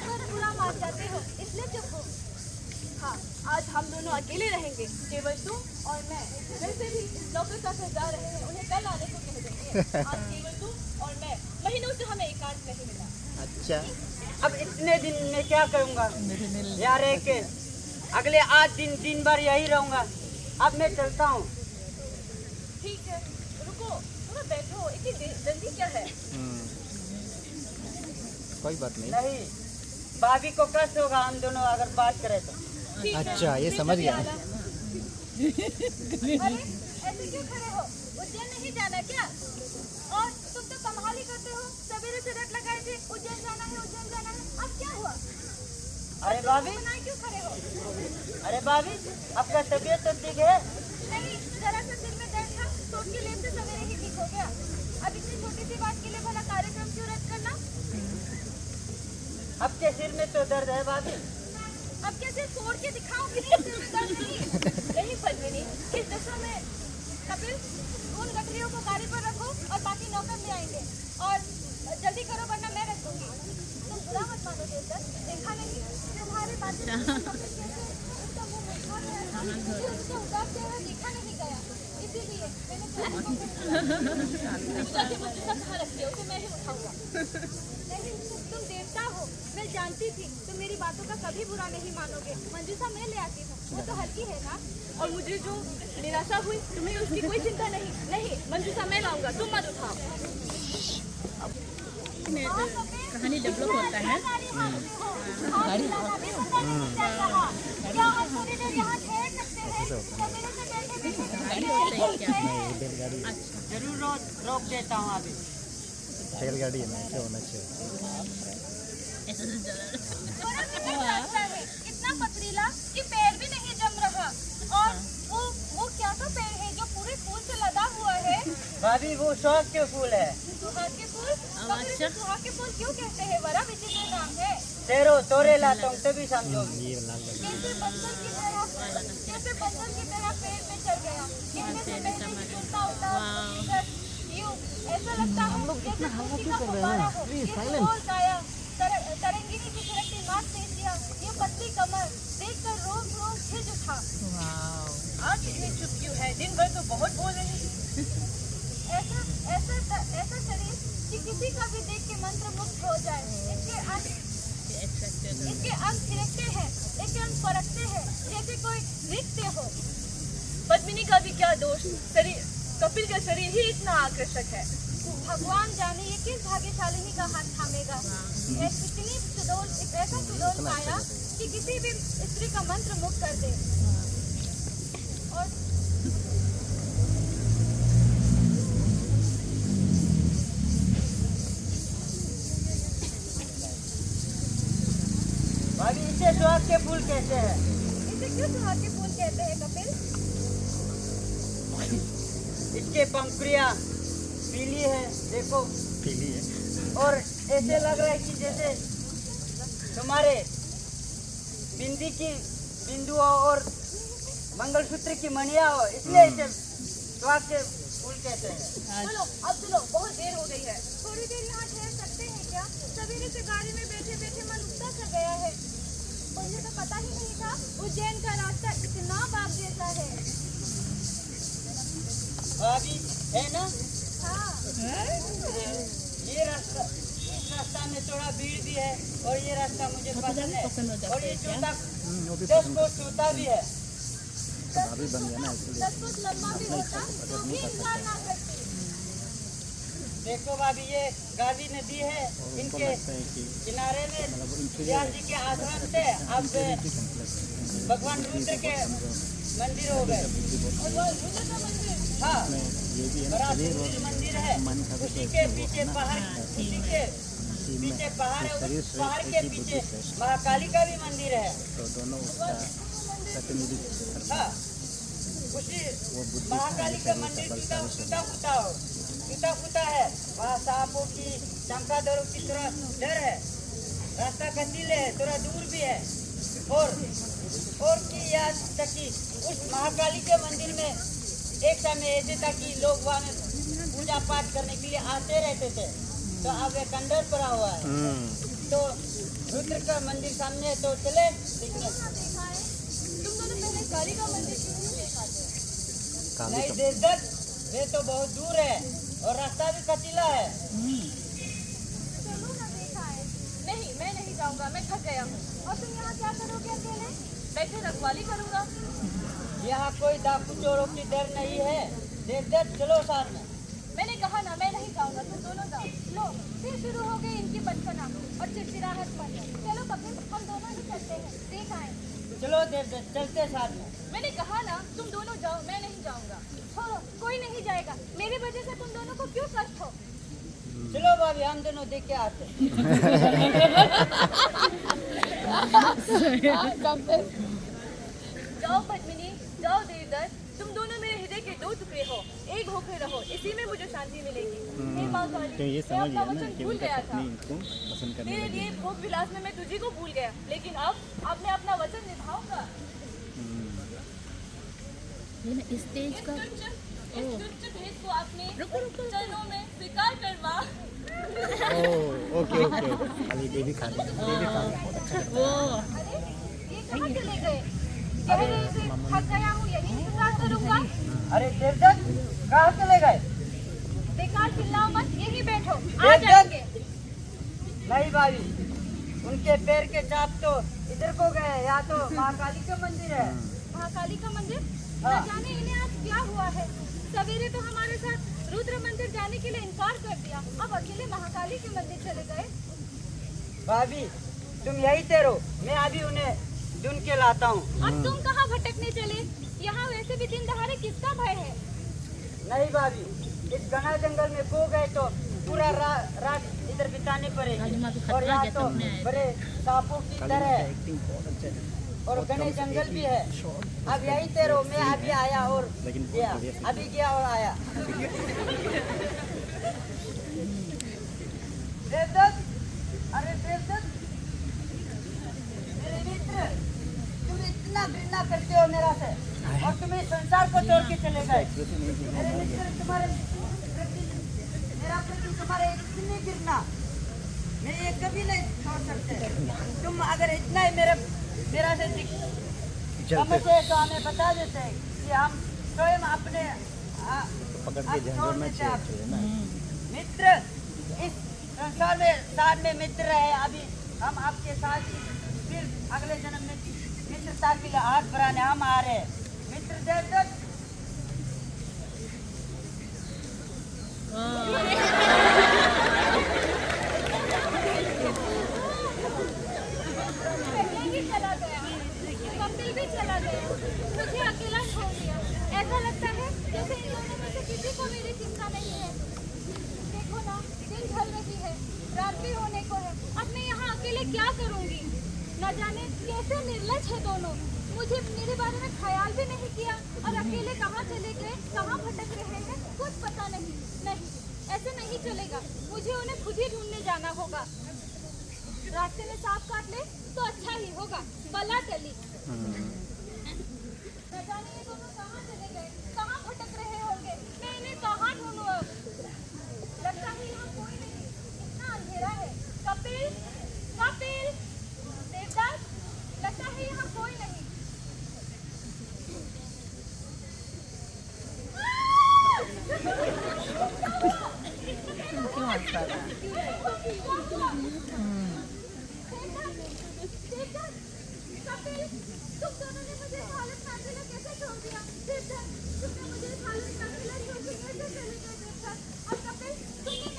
कर पूरा मार जाते हो, इसलिए चुप हो। हाँ, आज हम दोनों अकेले रहेंगे, केवल तुम और मैं। वैसे भी नौकर का सरदार रहे हैं, उन्हें कल आने को कह देंगे। आज केवल तुम और मैं, महीनों से हमें एकांत नहीं मिला। अच्छा, अब इतने दिन में क्या करूँगा यार, एक अगले 8 दिन भर यही रहूँगा। अब मैं चलता हूँ। ठीक है, रुको, थोड़ा बैठो, इतनी जल्दी क्या है? कोई बात नहीं। नहीं, भाभी को कष्ट होगा हम दोनों अगर बात करें तो। ठीक है, अच्छा, ये फिर समझ कभी गया। आना। अरे ऐसे क्यों खड़े हो? उज्जैन नहीं जाना क्या? और तुम तो कमाल ही करते हो, सवेरे से रट लगाए थे उज्जैन जाना है, उज्जैन जाना है। अब क्या हुआ? अरे भाभी, बनाए क्यों खड़े हो? अरे भाभी, आपका तबीयत तो ठीक है? नहीं, जरा सा सिर में दर्द था, सोच के लेप से सवेरे ही ठीक हो गया। अब इतनी छोटी सी बात के लिए भला कार्यक्रम क्यों रद्द करना? आपके सिर में तो दर्द है भाभी। अब कैसे फोड़ के दिखाओ कि सिर में दर्द नहीं? नहीं पद्मिनी, इस दशा में कपिल, उन गठरियों को गाड़ी पर रखो और बाकी नौकर ले आएंगे। और जल्दी करो वरना मैं रख दूंगी। तुम बुरा मत मानो देवदत्त, देखा नहीं तुम्हारे बातें कपिल कैसे उसका मुंह मीठा गया था, मुझे उसका उदास चेहरा देखा नहीं गया, इसीलिए मैंने पूजा के मुझे सब कहाँ रखते हो, उसे मैं ही उठाऊंगा। नहीं, तुम देवता हो, मैं जानती थी तुम मेरी बातों का कभी बुरा नहीं मानोगे। मंजूषा मैं ले आती हूँ, वो तो हल्की है ना। और मुझे जो निराशा हुई, तुम्हें उसकी कोई चिंता नहीं। नहीं, मंजूषा मैं लाऊंगा, तुम मत उठाओ। कहानी डेवलप होता है। क्या हम थोड़ी देर यहाँ ठहर सकते हैं? सवेरे से बैठे बैलगाड़ी जरूर रोक देता हूँ अभी। बैलगाड़ी है ना, ऐसे होना चाहिए। थोड़ा भी नहीं रास्ता है, इतना पथरीला कि पैर भी नहीं जम रहा। और वो क्या सा पेड़ है जो पूरे फूल से लदा हुआ है? भाभी, वो शौक के फूल है। सुहाग के फूल? अच्छा, सुहाग के फूल क्यों कहते हैं? बड़ा विचित्र नाम है। तेरो तोरे लाता हूँ तभी समझोगी। ये लाल गाड़ी। कैसे बंदर की तरह पेड़ पे चढ़ गया। गिरने से पहले ही झूलता उतार, यूं ऐसा लगता है जैसे खुशी का फुब्बारा हो। ये सुडोल काया, तरंगिनी की छिड़कती मांसपेशियां, ये पतली कमर देखकर रोज खिंच उठा। आज इतनी चुप क्यों है? दिन भर तो बहुत बोल रही थी। ऐसा शरीर कि किसी का भी देख के मंत्र मुक्त हो जाए। इसके अंग थिरकते हैं, इसके अंग फरकते हैं जैसे कोई नृत्य हो। पद्मिनी का भी क्या दोष? शरीर, कपिल का शरीर ही इतना आकर्षक है। भगवान जाने ये किस भाग्यशालिनी का हाथ थामेगा। ऐसा सुडोल पाया कि किसी भी स्त्री का मंत्र मुक्त कर दे। और भाभी, इसे शौक के फूल कहते हैं। इसे क्यों सुहाग के फूल कहते हैं कपिल? इसके पंखुड़ियाँ पीली है, देखो। पीली है। और ऐसे लग रहा है कि जैसे तुम्हारे बिंदु और मंगलसूत्र की मणिया हो, इसलिए इसे शौक के फूल कहते हैं। चलो अब चलो, बहुत देर हो गई है। थोड़ी देर यहाँ ठहर सकते हैं क्या? सवेरे से गाड़ी में बैठे बैठे मन उबता सा गया है। मुझे तो पता ही नहीं था उज्जैन का रास्ता इतना बाग जैसा है। भाभी, है ना? हाँ, ये रास्ता, इस रास्ता में थोड़ा भीड़ भी है और ये रास्ता मुझे पसंद है। और ये जूता 10 फुट जूता भी है। भाभी बन गया ना, इसलिए 10 फुट लंबा भी होता तो भी इंतजार ना करती। देखो भाभी ये गावी नदी है, इनके किनारे में व्यास जी के आश्रम से अब भगवान रुद्र के मंदिर हो गए। हाँ, बड़ा सुंदर मंदिर है। उसी के पीछे पहाड़, उसी के पीछे पहाड़ है, उस पहाड़ के पीछे महाकाली का भी मंदिर है। हाँ, उसी महाकाली का मंदिर टूटा फूटा है। वहाँ सांपों की, चमगादड़ों की थोड़ा डर है, रास्ता कटीले है, थोड़ा दूर भी है। और की याद तक कि उस महाकाली के मंदिर में एक समय ऐसे था कि लोग वहाँ में पूजा पाठ करने के लिए आते रहते थे। तो अब एक खंडर पड़ा हुआ है, तो रुद्र का मंदिर सामने है, तो चले देखने। तुम दोनों पहले काली का मंदिर क्यों नहीं देखा थे? नहीं देवदत्त, वे तो बहुत दूर है और रास्ता भी कटीला है। चलो ना देखा है। नहीं, मैं नहीं जाऊंगा, मैं थक गया हूँ। और तुम यहाँ क्या करोगे अकेले? बैठे रखवाली करूँगा। यहाँ कोई डाकू चोरों की डर नहीं है। देवदत्त चलो साथ में। मैंने कहा ना, मैं नहीं जाऊंगा, तुम दोनों जाओ। लो, फिर शुरू हो गई इनकी बचपना और चिड़चिड़ाहट पर। चलो कपिल, हम दोनों ही चलते हैं, देख आए। चलो देवदत्त, चलते साथ में। मैंने कहा ना, तुम दोनों जाओ, मैं नहीं जाऊंगा। छोड़ो, कोई नहीं जाएगा। मेरी वजह से तुम दोनों को क्यों कष्ट हो? चलो भाभी, हम दोनों देख के आते हैं। जाओ पद्मिनी, जाओ देवदत्त, तुम दोनों मेरे हृदय के दो टुकड़े हो, एक होकर रहो, इसी में मुझे शांति मिलेगी। हे माँ काली, मैं अपना वचन भूल गया था। तेरे लिए भोग विलास में मैं तुझी को भूल गया, लेकिन अब मैं अपना वचन निभाऊंगा। इस स्टेज का इस तुच्छ भेद को आपने चरणों में स्वीकार करवा। ओके खाली देवी खाने वो अरे, ये कहाँ चले गए? कह रहे थे, थक गया हूँ, यही इंतजार करूंगा। अरे देवदत्त, कहाँ चले गए? बेकार चिल्लाओ मत, यही बैठो, आ देवदत्त! जाएंगे। नहीं भाभी, उनके पैर के चाप तो इधर को गए, या तो महाकाली का मंदिर है। महाकाली का मंदिर? न हाँ। जाने इन्हें आज क्या हुआ है। सवेरे तो हमारे साथ रुद्र मंदिर जाने के लिए इनकार कर दिया, अब अकेले महाकाली के मंदिर चले गए। भाभी, तुम यही ठहरो, मैं अभी उन्हें ढूंढ के लाता हूँ। अब तुम कहाँ भटकने चले? यहाँ वैसे भी दिन दहाड़े किसका भय है? नहीं भाभी, इस घना जंगल में खो गए तो पूरा रात इधर बितानी पड़ेगी। और यहाँ तो बड़े सांपों की डर है और घने जंगल भी है। अब यही ठहरो, मैं अभी आया और गया, अभी गया और आया। देवदत्त, अरे देवदत्त, मेरे मित्र, तुम इतना घृणा करते हो मेरा से और तुम इस संसार को छोड़ के चले गए। मेरे मित्र, तुम्हारे प्रति, मेरा प्रति तुम्हारे इतनी घृणा, मैं ये कभी नहीं छोड़ सकते। तुम अगर इतना ही मेरा से समझे तो हमें बता देते कि हम स्वयं अपने पकड़ के जंगल में छोड़े ना। मित्र, इस संसार में साथ में मित्र है। अभी हम आपके साथ ही फिर अगले जन्म में मित्रता के लिए हाथ बढ़ाने हम आ रहे हैं। मित्र देवदत्त, चला गया, कपिल भी चला गया, मुझे अकेला छोड़ दिया। ऐसा लगता है जैसे इन दोनों में से किसी को मेरी चिंता नहीं है। देखो ना, दिन ढल रही है, रात भी होने को है। अब मैं यहाँ अकेले क्या करूँगी? न जाने कैसे निर्लज है दोनों। मुझे मेरे बारे में ख्याल भी नहीं किया और अकेले कहाँ चले गए, कहाँ भटक रहे हैं, कुछ पता नहीं। नहीं, ऐसे नहीं चलेगा, मुझे उन्हें खुद ही ढूंढने जाना होगा। रास्ते में सांप काट ले तो अच्छा ही होगा, बला चली। न जाने ये दोनों कहाँ चले गए, कहाँ भटक रहे होंगे, मैं इन्हें कहाँ ढूंढूं अब? लगता है यहाँ कोई नहीं, इतना अंधेरा है। कपिल, कपिल, देवदत्त, लगता है यहाँ कोई नहीं। क्यों हंसता था? कपिल, तुम दोनों ने मुझे इस हालत में अकेला कैसे छोड़ दिया? देवदत्त, तुमने मुझे इस हालत में अकेला छोड़ के कैसे चले गए? देवदत्त, और कपिल, तुमने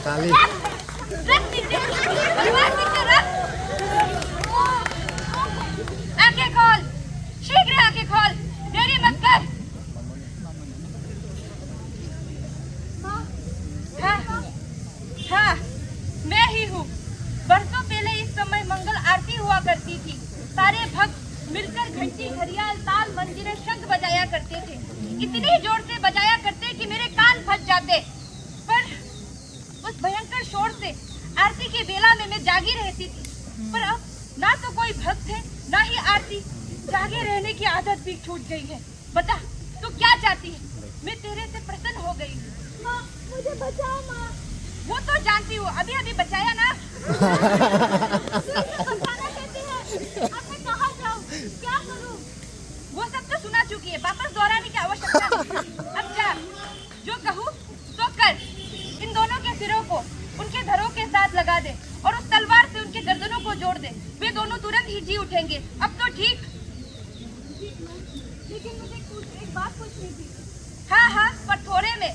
ताली आंखें खोल, शीघ्र आंखें खोल, देरी मत कर। हाँ, मैं ही हूँ। बरसों पहले इस समय मंगल आरती हुआ करती थी। सारे भक्त मिलकर घंटी, घड़ियाल, ताल, मंजीरे, शंख बजाया करते थे। इतने जोर से बजाया करते कि मेरे कान फट जाते। पर उस भयंकर शोर से आरती के बेला में मैं जागी रहती थी। पर अब ना तो कोई भक्त है, ना ही आरती। जागे रहने की आदत भी छूट गई है। बता, तू क्या चाहती है? मैं तेरे से प्रसन्न हो गई हूँ। माँ, मुझे बचाओ माँ। वो तो जानती हूँ, अभी अभी बचाया ना। बचाना कहती है, अब मैं कहाँ जाऊँ, क्या करूँ? वो सब तो सुना चुकी है, वापस दोहराने की आवश्यकता नहीं। अब जा, जो कहूँ तो कर। इन दोनों के सिरों को उनके धरों के साथ लगा दे और उस तलवार से उनके गर्दनों को जोड़ दे। वे दोनों तुरंत ही जी उठेंगे। अब तो ठीक। लेकिन मुझे एक बात पूछनी थी। हाँ, पर थोड़े में।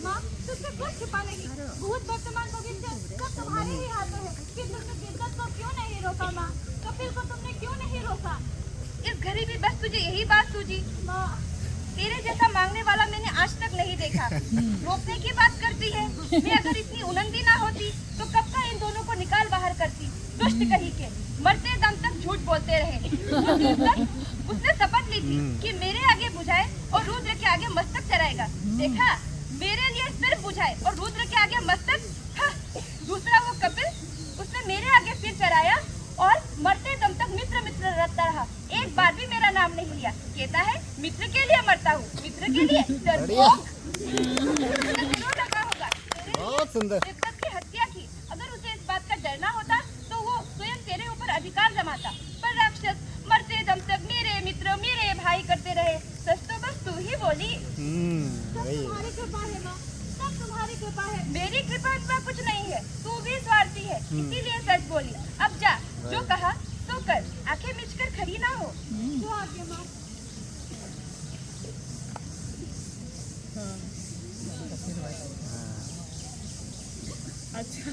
माँ, तुझसे कुछ छिपाने की भूत वर्तमान भविष्य सब तुम्हारे ही हाथों है। फिर तुमने देवदत्त को क्यों नहीं रोका माँ? कपिल को तुमने क्यों नहीं रोका? इस घड़ी भी बस तुझे यही बात सूझी? माँ, तेरे जैसा मांगने वाला मैंने आज तक नहीं देखा। रोकने की बात करती है। मैं अगर इतनी उलंदी ना होती तो कब का इन दोनों को निकाल बाहर करती। दुष्ट कही के मरते दम तक झूठ बोलते रहे। उसने शपथ ली थी कि मेरे आगे बुझाए और रुद्र के आगे मस्तक चढ़ाएगा। देखा, मेरे लिए सिर बुझाए और रुद्र के आगे मस्तक। हाँ, दूसरा वो कपिल, उसने मेरे आगे सिर चढ़ाया और मरते दम तक मित्र मित्र रटता रहा। एक बार भी मेरा नाम नहीं लिया। कहता है मित्र के लिए मरता हूँ, मित्र के लिए। लगा होगा बहुत सुंदर। देवदत्त की हत्या की। अगर उसे इस बात का डर ना होता तो वो स्वयं तेरे ऊपर अधिकार जमाता। पर राक्षस मरते दम तक मेरे मित्र, मेरे भाई करते रहे। सच तो बस तू ही बोली। तुम्हारी कृपा है माँ, सब तुम्हारी कृपा है। मेरी कृपा में कुछ नहीं है, तू भी स्वार्थी है, इसीलिए सच बोली। अब जा, जो कहा तो कर, आंखें मिचकर खड़ी ना हो। जो आगे माँ। अच्छा।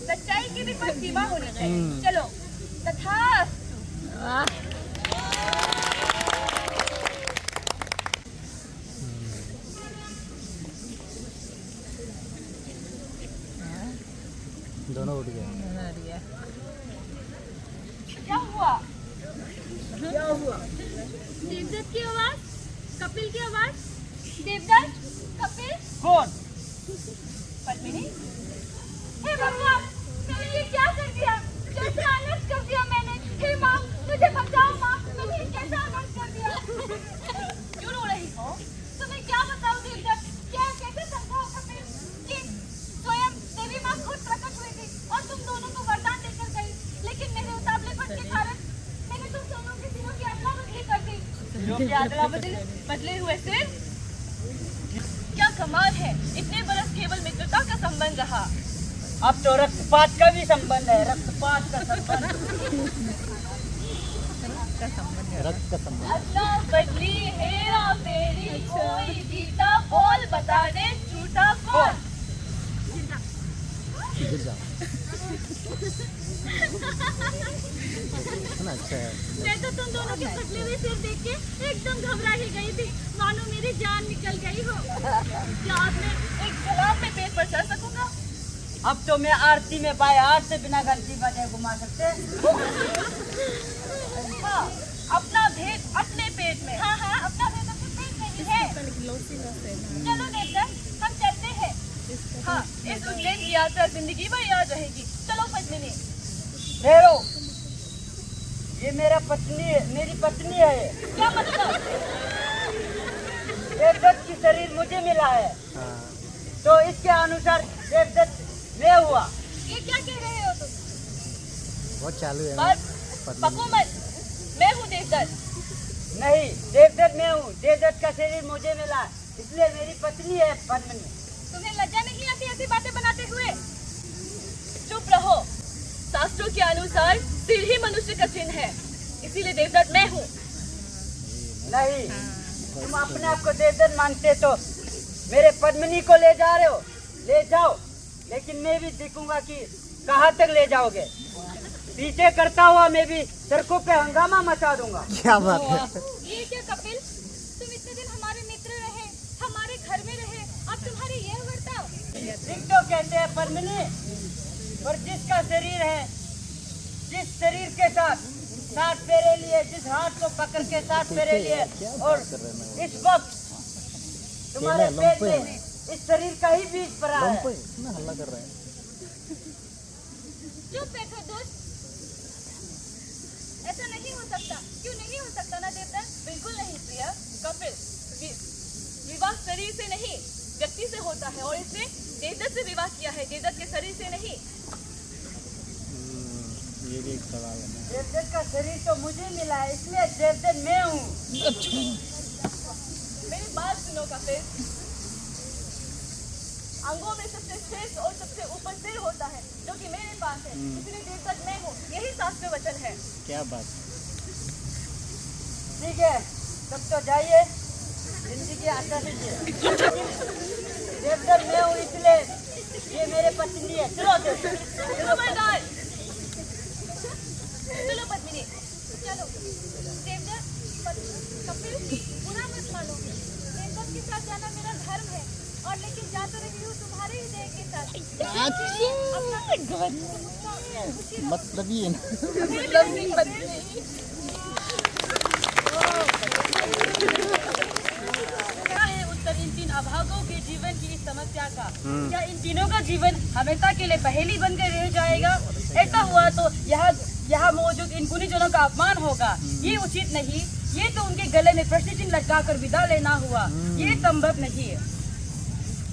सच्चाई की भी कोई सीमा होनी चाहिए। चलो, तथास्तु। दोनों उठ गए। क्या हुआ? देवदत्त की आवाज, कपिल की आवाज। देवदत्त, कपिल, कौन? पद्मिनी। हे भगवान, मैंने ये क्या कर दिया? कैसा अनर्थ कर दिया मैंने? हे माँ, मुझे बचाओ माँ, मैंने ये कैसा अनर्थ कर दिया? क्यों रो रही हो? तुम्हें क्या बताऊं देवदत्त? क्या कैसे समझाऊं कपिल कि स्वयं देवी माँ खुद प्रकट हुई थी और तुम दोनों को वरदान देकर गई। लेकिन मेरे उतावलेपन के कारण मैंने तुम दोनों के सिरों की अदला बदली कर दी। जो कि अदला बदले हुए सिर? क्या कमाल है, इतने बरस केवल मित्रता का संबंध रहा। अब तो रक्तपात का भी संबंध है। रक्तपात का संबंध। रक्त का संबंध। अल्लाह बदली हेरा फेरी, कोई जीता बोल बता दे झूठा कौन? गिर जाओ। कितना अच्छा है। मैं तो तुम दोनों के फटले हुए सिर देख के एकदम घबरा ही गई थी, मानो मेरी जान निकल गई हो। क्या आपने एक सलाम में पेट पर चढ़ सकूंगा? अब तो मैं आरती में बाएं हाथ से बिना घंटी बजे घुमा सकते। हाँ, अपना भेद अपने पेट में। हाँ, अपना भेद अपने पेट में ही है। चलो देवदत्त, हम चलते हैं। हाँ, इस उल्लेख की यात्रा जिंदगी भर याद रहेगी। चलो पद्मिनी। ठहरो, ये मेरी पत्नी है। क्या मतलब? देवदत्त की शरीर मुझे मिला है, तो इसके अनुसार देवदत्त मैं हुआ। ये क्या कह रहे हो तुम? बहुत चालू है। बस पको मत, मैं हूँ देवदत्त। नहीं, देवदत्त मैं हूँ। देवदत्त का शरीर मुझे मिला, इसलिए मेरी पत्नी है पद्मिनी। तुम के अनुसार सिर ही मनुष्य का चिन्ह है, इसीलिए देवदत्त मैं हूँ। नहीं, तुम अपने आप को देवदत्त मानते तो मेरे पद्मिनी को ले जा रहे हो, ले जाओ, लेकिन मैं भी देखूंगा कि कहाँ तक ले जाओगे। पीछे करता हुआ मैं भी सड़कों पे हंगामा मचा दूंगा। क्या बात है? ये क्या कपिल, तुम इतने दिन हमारे मित्र रहे, हमारे घर में रहे, अब तुम्हारे ये बर्ताव। सिख तो कहते हैं पद्मिनी, और जिसका शरीर है, जिस शरीर के साथ 7 फेरे लिए, जिस हाथ को पकड़ के 7 फेरे लिए, और इस वक्त तुम्हारे पेट में इस शरीर का ही बीज पड़ा है। इतना हल्ला कर रहे हैं। चुप बैठो दोस्त, ऐसा नहीं हो सकता। क्यों नहीं हो सकता ना देवदत्त? बिल्कुल नहीं प्रिया। कपिल, विवाह शरीर से नहीं व्यक्ति से होता है, और इसने देवदत्त से विवाह किया है, देवदत्त के शरीर से नहीं। ये भी एक सवाल है ना। देवदत्त का शरीर तो मुझे मिला है, इसलिए देवदत्त मैं हूँ। मेरी बात सुनो कपिल, अंगों में सबसे श्रेष्ठ और सबसे ऊपर सिर होता है, जो कि मेरे पास है, इसलिए देवदत्त मैं हूँ, यही शास्त्र वचन है। क्या बात? ठीक है, तब तो जाइए, जिंदगी आशा लीजिए। देवदत्त मैं हूँ, इसलिए ये मेरे पत्नी है। चलो चलो मर्दान, चलो पद्मिनी, चलो देवदत्त, कपिल बुरा मत मानो, देवदत्त के साथ जाना मेरा धर्म है, और लेकिन जा तो रही हूँ तुम्हारे ही देह के साथ। मतलब ये ना। क्या है उत्तर इन 3 अभागों के जीवन की इस समस्या का? क्या इन तीनों का जीवन हमेशा के लिए पहेली बनकर रह जाएगा? ऐसा हुआ तो यहाँ मौजूद इन गुणीजनों का अपमान होगा, ये उचित नहीं। ये तो उनके गले में प्रश्न चिन्ह लटकाकर विदा लेना हुआ, ये संभव नहीं है।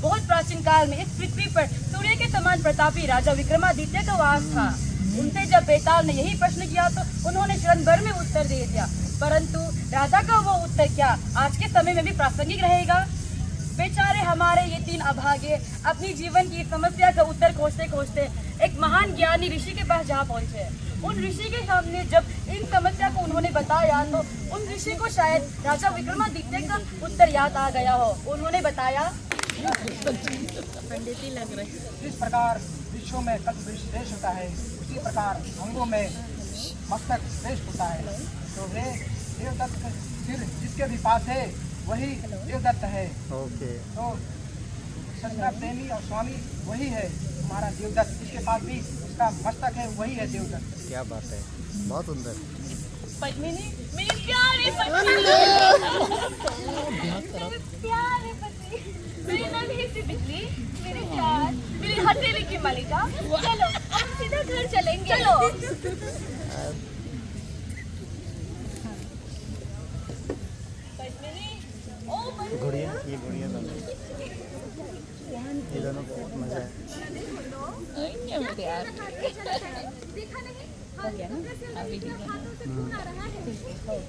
बहुत प्राचीन काल में इस पृथ्वी पर सूर्य के समान प्रतापी राजा विक्रमादित्य का वास था। उनसे जब बेताल ने यही प्रश्न किया तो उन्होंने क्षण भर में उत्तर दे दिया, परंतु राजा का वो उत्तर क्या आज के समय में भी प्रासंगिक रहेगा? बेचारे हमारे ये 3 अभागे अपनी जीवन की समस्या का उत्तर खोजते खोजते एक महान ज्ञानी ऋषि के पास जा पहुंचे। उन ऋषि के सामने जब इन समस्या को उन्होंने बताया तो उन ऋषि को शायद राजा विक्रमादित्य का उत्तर याद आ गया हो। उन्होंने बताया, पंडित ही लग रहे हैं। जिस प्रकार विश्व में कल्प श्रेष्ठ होता है, उसी प्रकार अंगों में मस्तक श्रेष्ठ होता है। तो वे देवदत्त सिर जिसके भी पास है वही देवदत्त है। ओके। तो संस्कार प्रेमी और स्वामी वही है हमारा देवदत्त, जिसके पास भी उसका मस्तक है वही है देवदत्त। क्या बात है, बहुत सुंदर। पद्मिनी, मेरी प्यारी पत्नी, मेरे प्यारे पति, मेरी नन्ही सी बिजली, मेरी प्यार, मेरी हथेली की मलिका। चलो हम सीधा घर चलेंगे। चलो। पद्मिनी, ओ पद्मिनी, गुड़िया, ये गुड़िया दोनों, ये दोनों को मजा है। देखा नहीं हाथों से खून आ रहा है,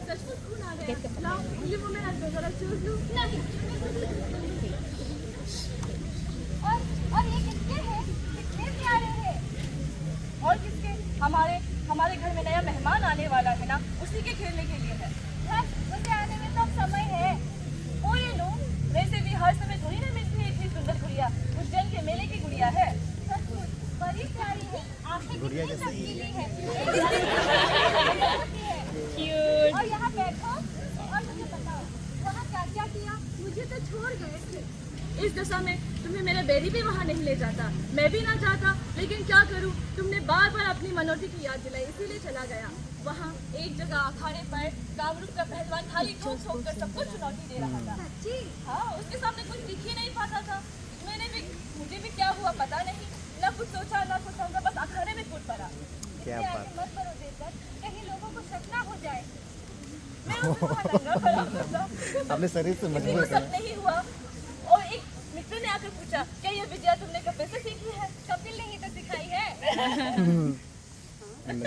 सचमुच खून आ गया। लाओ ये वो मैं जरा चूस लूं। नहीं, और ये किसके हैं? कितने प्यारे हैं। और किसके? हमारे घर में नया मेहमान आने वाला है ना, उसी के खेलने के लिए है। बस उसे आने में तो समय है। ओ ये लो, वैसे भी हर समय थोड़ी ना मिलती है इतनी सुंदर गुड़िया, उज्जैन के मेले की गुड़िया है। सचमुच बड़ी प्यारी है, आंखें गुड़िया कितनी जैसी ही चमकीली है। और यहाँ बैठो और मुझे बताओ वहाँ क्या क्या किया? मुझे तो छोड़ गए थे। इस दशा में तुम्हें मेरा बेरी भी वहाँ नहीं ले जाता, मैं भी ना चाहता, लेकिन क्या करूँ, तुमने बार बार अपनी मनोती की याद दिलाई, इसीलिए चला गया। वहाँ एक जगह अखाड़े पर कामरूप का पहलवान थाली ठोक ठोक कर सबको चुनौती दे रहा था। सच्ची? हाँ, उसके सामने कुछ दिख ही नहीं पाता था। मुझे भी क्या हुआ पता नहीं, न कुछ सोचा न कुछ समझा, बस अखाड़े में कूद पड़ा। क्या इससे बात। आगे मत करो देवदत्त, कहीं लोगों को शक ना हो जाए। मैं उसे वहाँ नंगा खड़ा था। अपने शरीर से लेकिन वो मजबूत सब है। नहीं हुआ, और एक मित्र ने आकर पूछा, क्या ये विद्या तुमने कपिल से सीखी है? कपिल ने ही तो सिखाई है।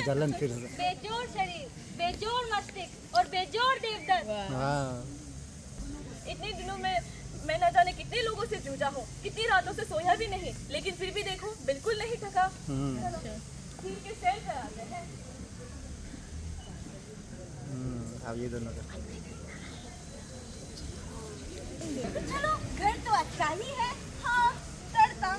जलन फिर से। बेजोड़ शरीर, बेजोड़ मस्तिष्क और बेजोड़ देवदत्त। हाँ। इतने दिनों में मैं न जाने कितने लोगों से जूझा हूँ, कितनी रातों से सोया भी नहीं, लेकिन फिर भी देखो बिल्कुल नहीं थका। सिर के सेल कराते हैं। अब ये दोनों का चलो घर तो अच्छा ही है। हाँ तड़ता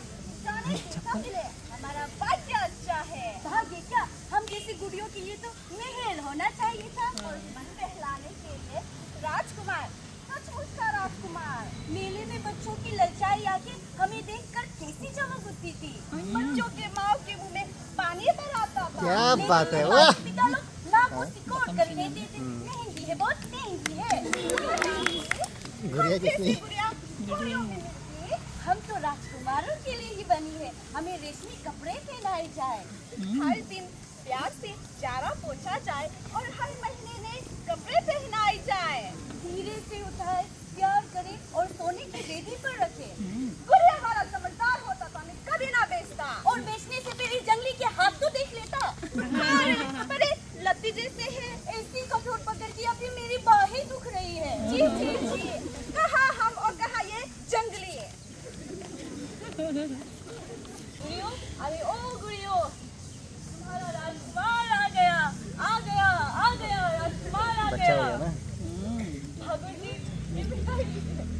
जाने कैसा मिले, हमारा भाग्य अच्छा है। भाग्य क्या, हम जैसी गुड़ियों के लिए तो महल होना चाहिए था और मन बहलाने के लिए राजकुमार, सचमुच का राजकुमार। मेले में बच्चों की ललचाई आके हमें देखकर कैसी चमक उठती थी। बच्चों के माँ के मुंह में पानी भर आता था। क्या बात है, लेकिन वाह। पिता लोग नाक को सिकोड़ कर कहते थे महंगी है, बहुत महंगी है। गुड़िया किसने गुड़ियों में मिलती, हम तो राजकुमारों के लिए ही बनी है। हमें रेशमी कपड़े पहनाए जाए, हर दिन प्यार से चारा पोछा जाए और हर महीने नए कपड़े पहनाए जाए। धीरे से उठाए, प्यार करे और सोने की बेदी पर रखे। गुड़िया हमारा समझदार होता तो हमें कभी ना बेचता, और बेचने से पहले जंगली के हाथ तो देख लेता। बड़े लत्ती जैसे है, ऐसी कठोर पकड़ की अभी मेरी बाहें दुख रही है। जी जी जी, कहा हम और कहा ये जंगली है। गुड़ियों, अरे ओ गुड़ियों, तुम्हारा राजकुमार आ गया, आ गया, आ गया, राजकुमार आ बच्चा हो गया। गया ना। ठाकुर जी, ये बेटा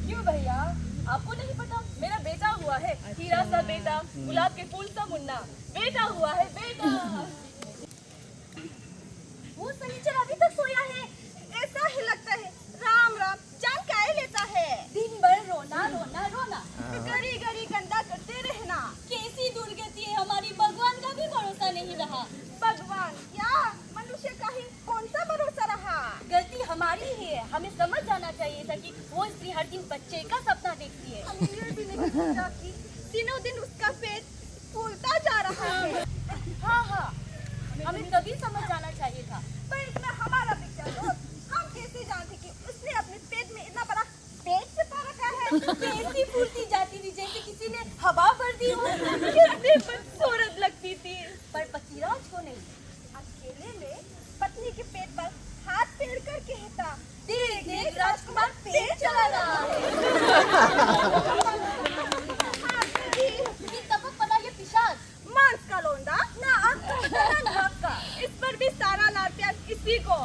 क्यों भैया, आपको नहीं पता मेरा बेटा हुआ है, हीरा सा बेटा, गुलाब के फूल सा मुन्ना, बेटा हुआ है, बेटा। वो सनीचर अभी तक सोया है, ऐसा ही लगता है। राम राम जान काहे लेता है। दिन भर रोना रोना रोना, गरी गरी गंदा करते रहना। कैसी दुर्गति है हमारी, भगवान का भी भरोसा नहीं रहा। भगवान क्या, मनुष्य का ही कौन सा भरोसा रहा। गलती हमारी ही है, हमें समझ जाना चाहिए था कि वो स्त्री हर दिन बच्चे का सपना देखती है। हमें ये भी नहीं सोचा कि दिनों दिन उसका पेट फूलता जा रहा है। हाँ हाँ, हमें तभी समझ जाना चाहिए था। पर इतना हमारा पिक्चर दोस्त, हम कैसे जानते कि उसने अपने पेट में इतना बड़ा पेट छिपा रखा है। कैसी फूलती जाती थी जैसे किसी ने हवा भर दी हो। कितनी बदसूरत लगती थी। पर पतिराज को नहीं, अकेले में पत्नी के पेट पर हाथ फेर कर कहता, देख देख राजकुमार पेट चला रहा है। ये तपक पड़ा, ये पिशाच मांस का लोंदा ना आंख का ना नाक का, इस पर भी सारा लाल प्यार इसी को।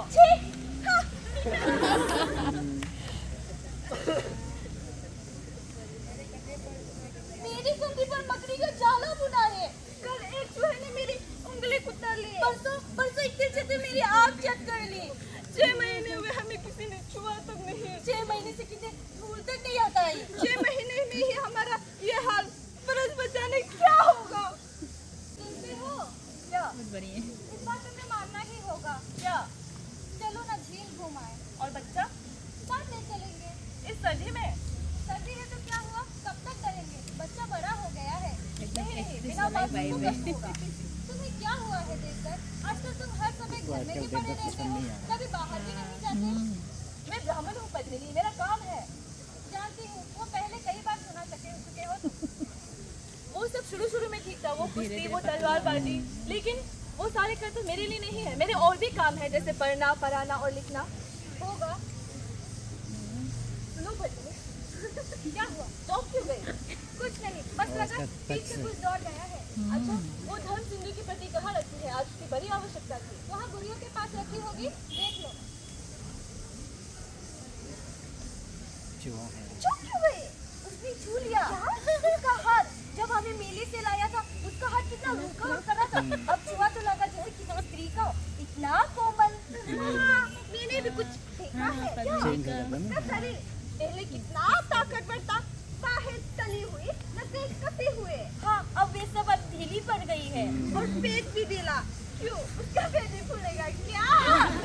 मेरी कंधी पर मकड़ी का जाला बुना है। कल एक चूहे ने मेरी उंगली कुतर ली। परसों इतने चलते मेरी आँख चट कर ली। 6 महीने हुए हमें किसी ने छुआ तक नहीं। 6 महीने से किसी धूल तक नहीं आता है। 6 महीने में ही हमारा ये हाल, परस बचाने क्या होगा। सुनते हो क्या? इस बात में मानना ही होगा। क्या? चलो ना झील घुमाए। और बच्चा साथ में चलेंगे। इस सर्दी में? सर्दी है तो क्या हुआ, कब तक करेंगे, बच्चा बड़ा हो गया है। नहीं, बिना बात को कब होगा? तुम्हें क्या हुआ है देखकर, आजकल तुम हर समय घर में ही पड़े रहते हो, कभी बाहर भी नहीं जाते। मैं ब्राह्मण हूँ पद्मिनी, मेरा काम है। जानती हूँ, वो पहले कई बार सुना चुके हो तुम। वो सब शुरू में ठीक था, वो कुश्ती, वो तलवारबाजी, लेकिन वो सारे कर तो मेरे लिए नहीं है। मेरे और भी काम है, जैसे पढ़ना, पढ़ाना और लिखना। होगा। सुनो पद्मिनी, क्या हुआ, चौंक क्यों गई? कुछ नहीं, बस लगा पीछे कुछ दौड़ गया है। अच्छा, वो धर्म सिंधु की प्रति कहाँ रखी है? आज उसकी बड़ी आवश्यकता थी। वहाँ गुड़ियों के पास रखी होगी, देख लो। चुप क्यों गए? उसने छू लिया उसका हाथ, जब हमें मेले से लाया था उसका हाथ कितना रूखा और कड़ा था। अब छुआ तो लगा जैसे किसी स्त्री का हो, इतना कोमल। मैंने भी कुछ देखा है क्या? उसका शरीर पहले कितना ताकतवर था, बाहें तली हुई, नसें कसे हुए। हाँ, अब वे सब अब ढीली पड़ गई है और पेट भी ढीला। क्यों? उसका पेट भी फूलेगा क्या?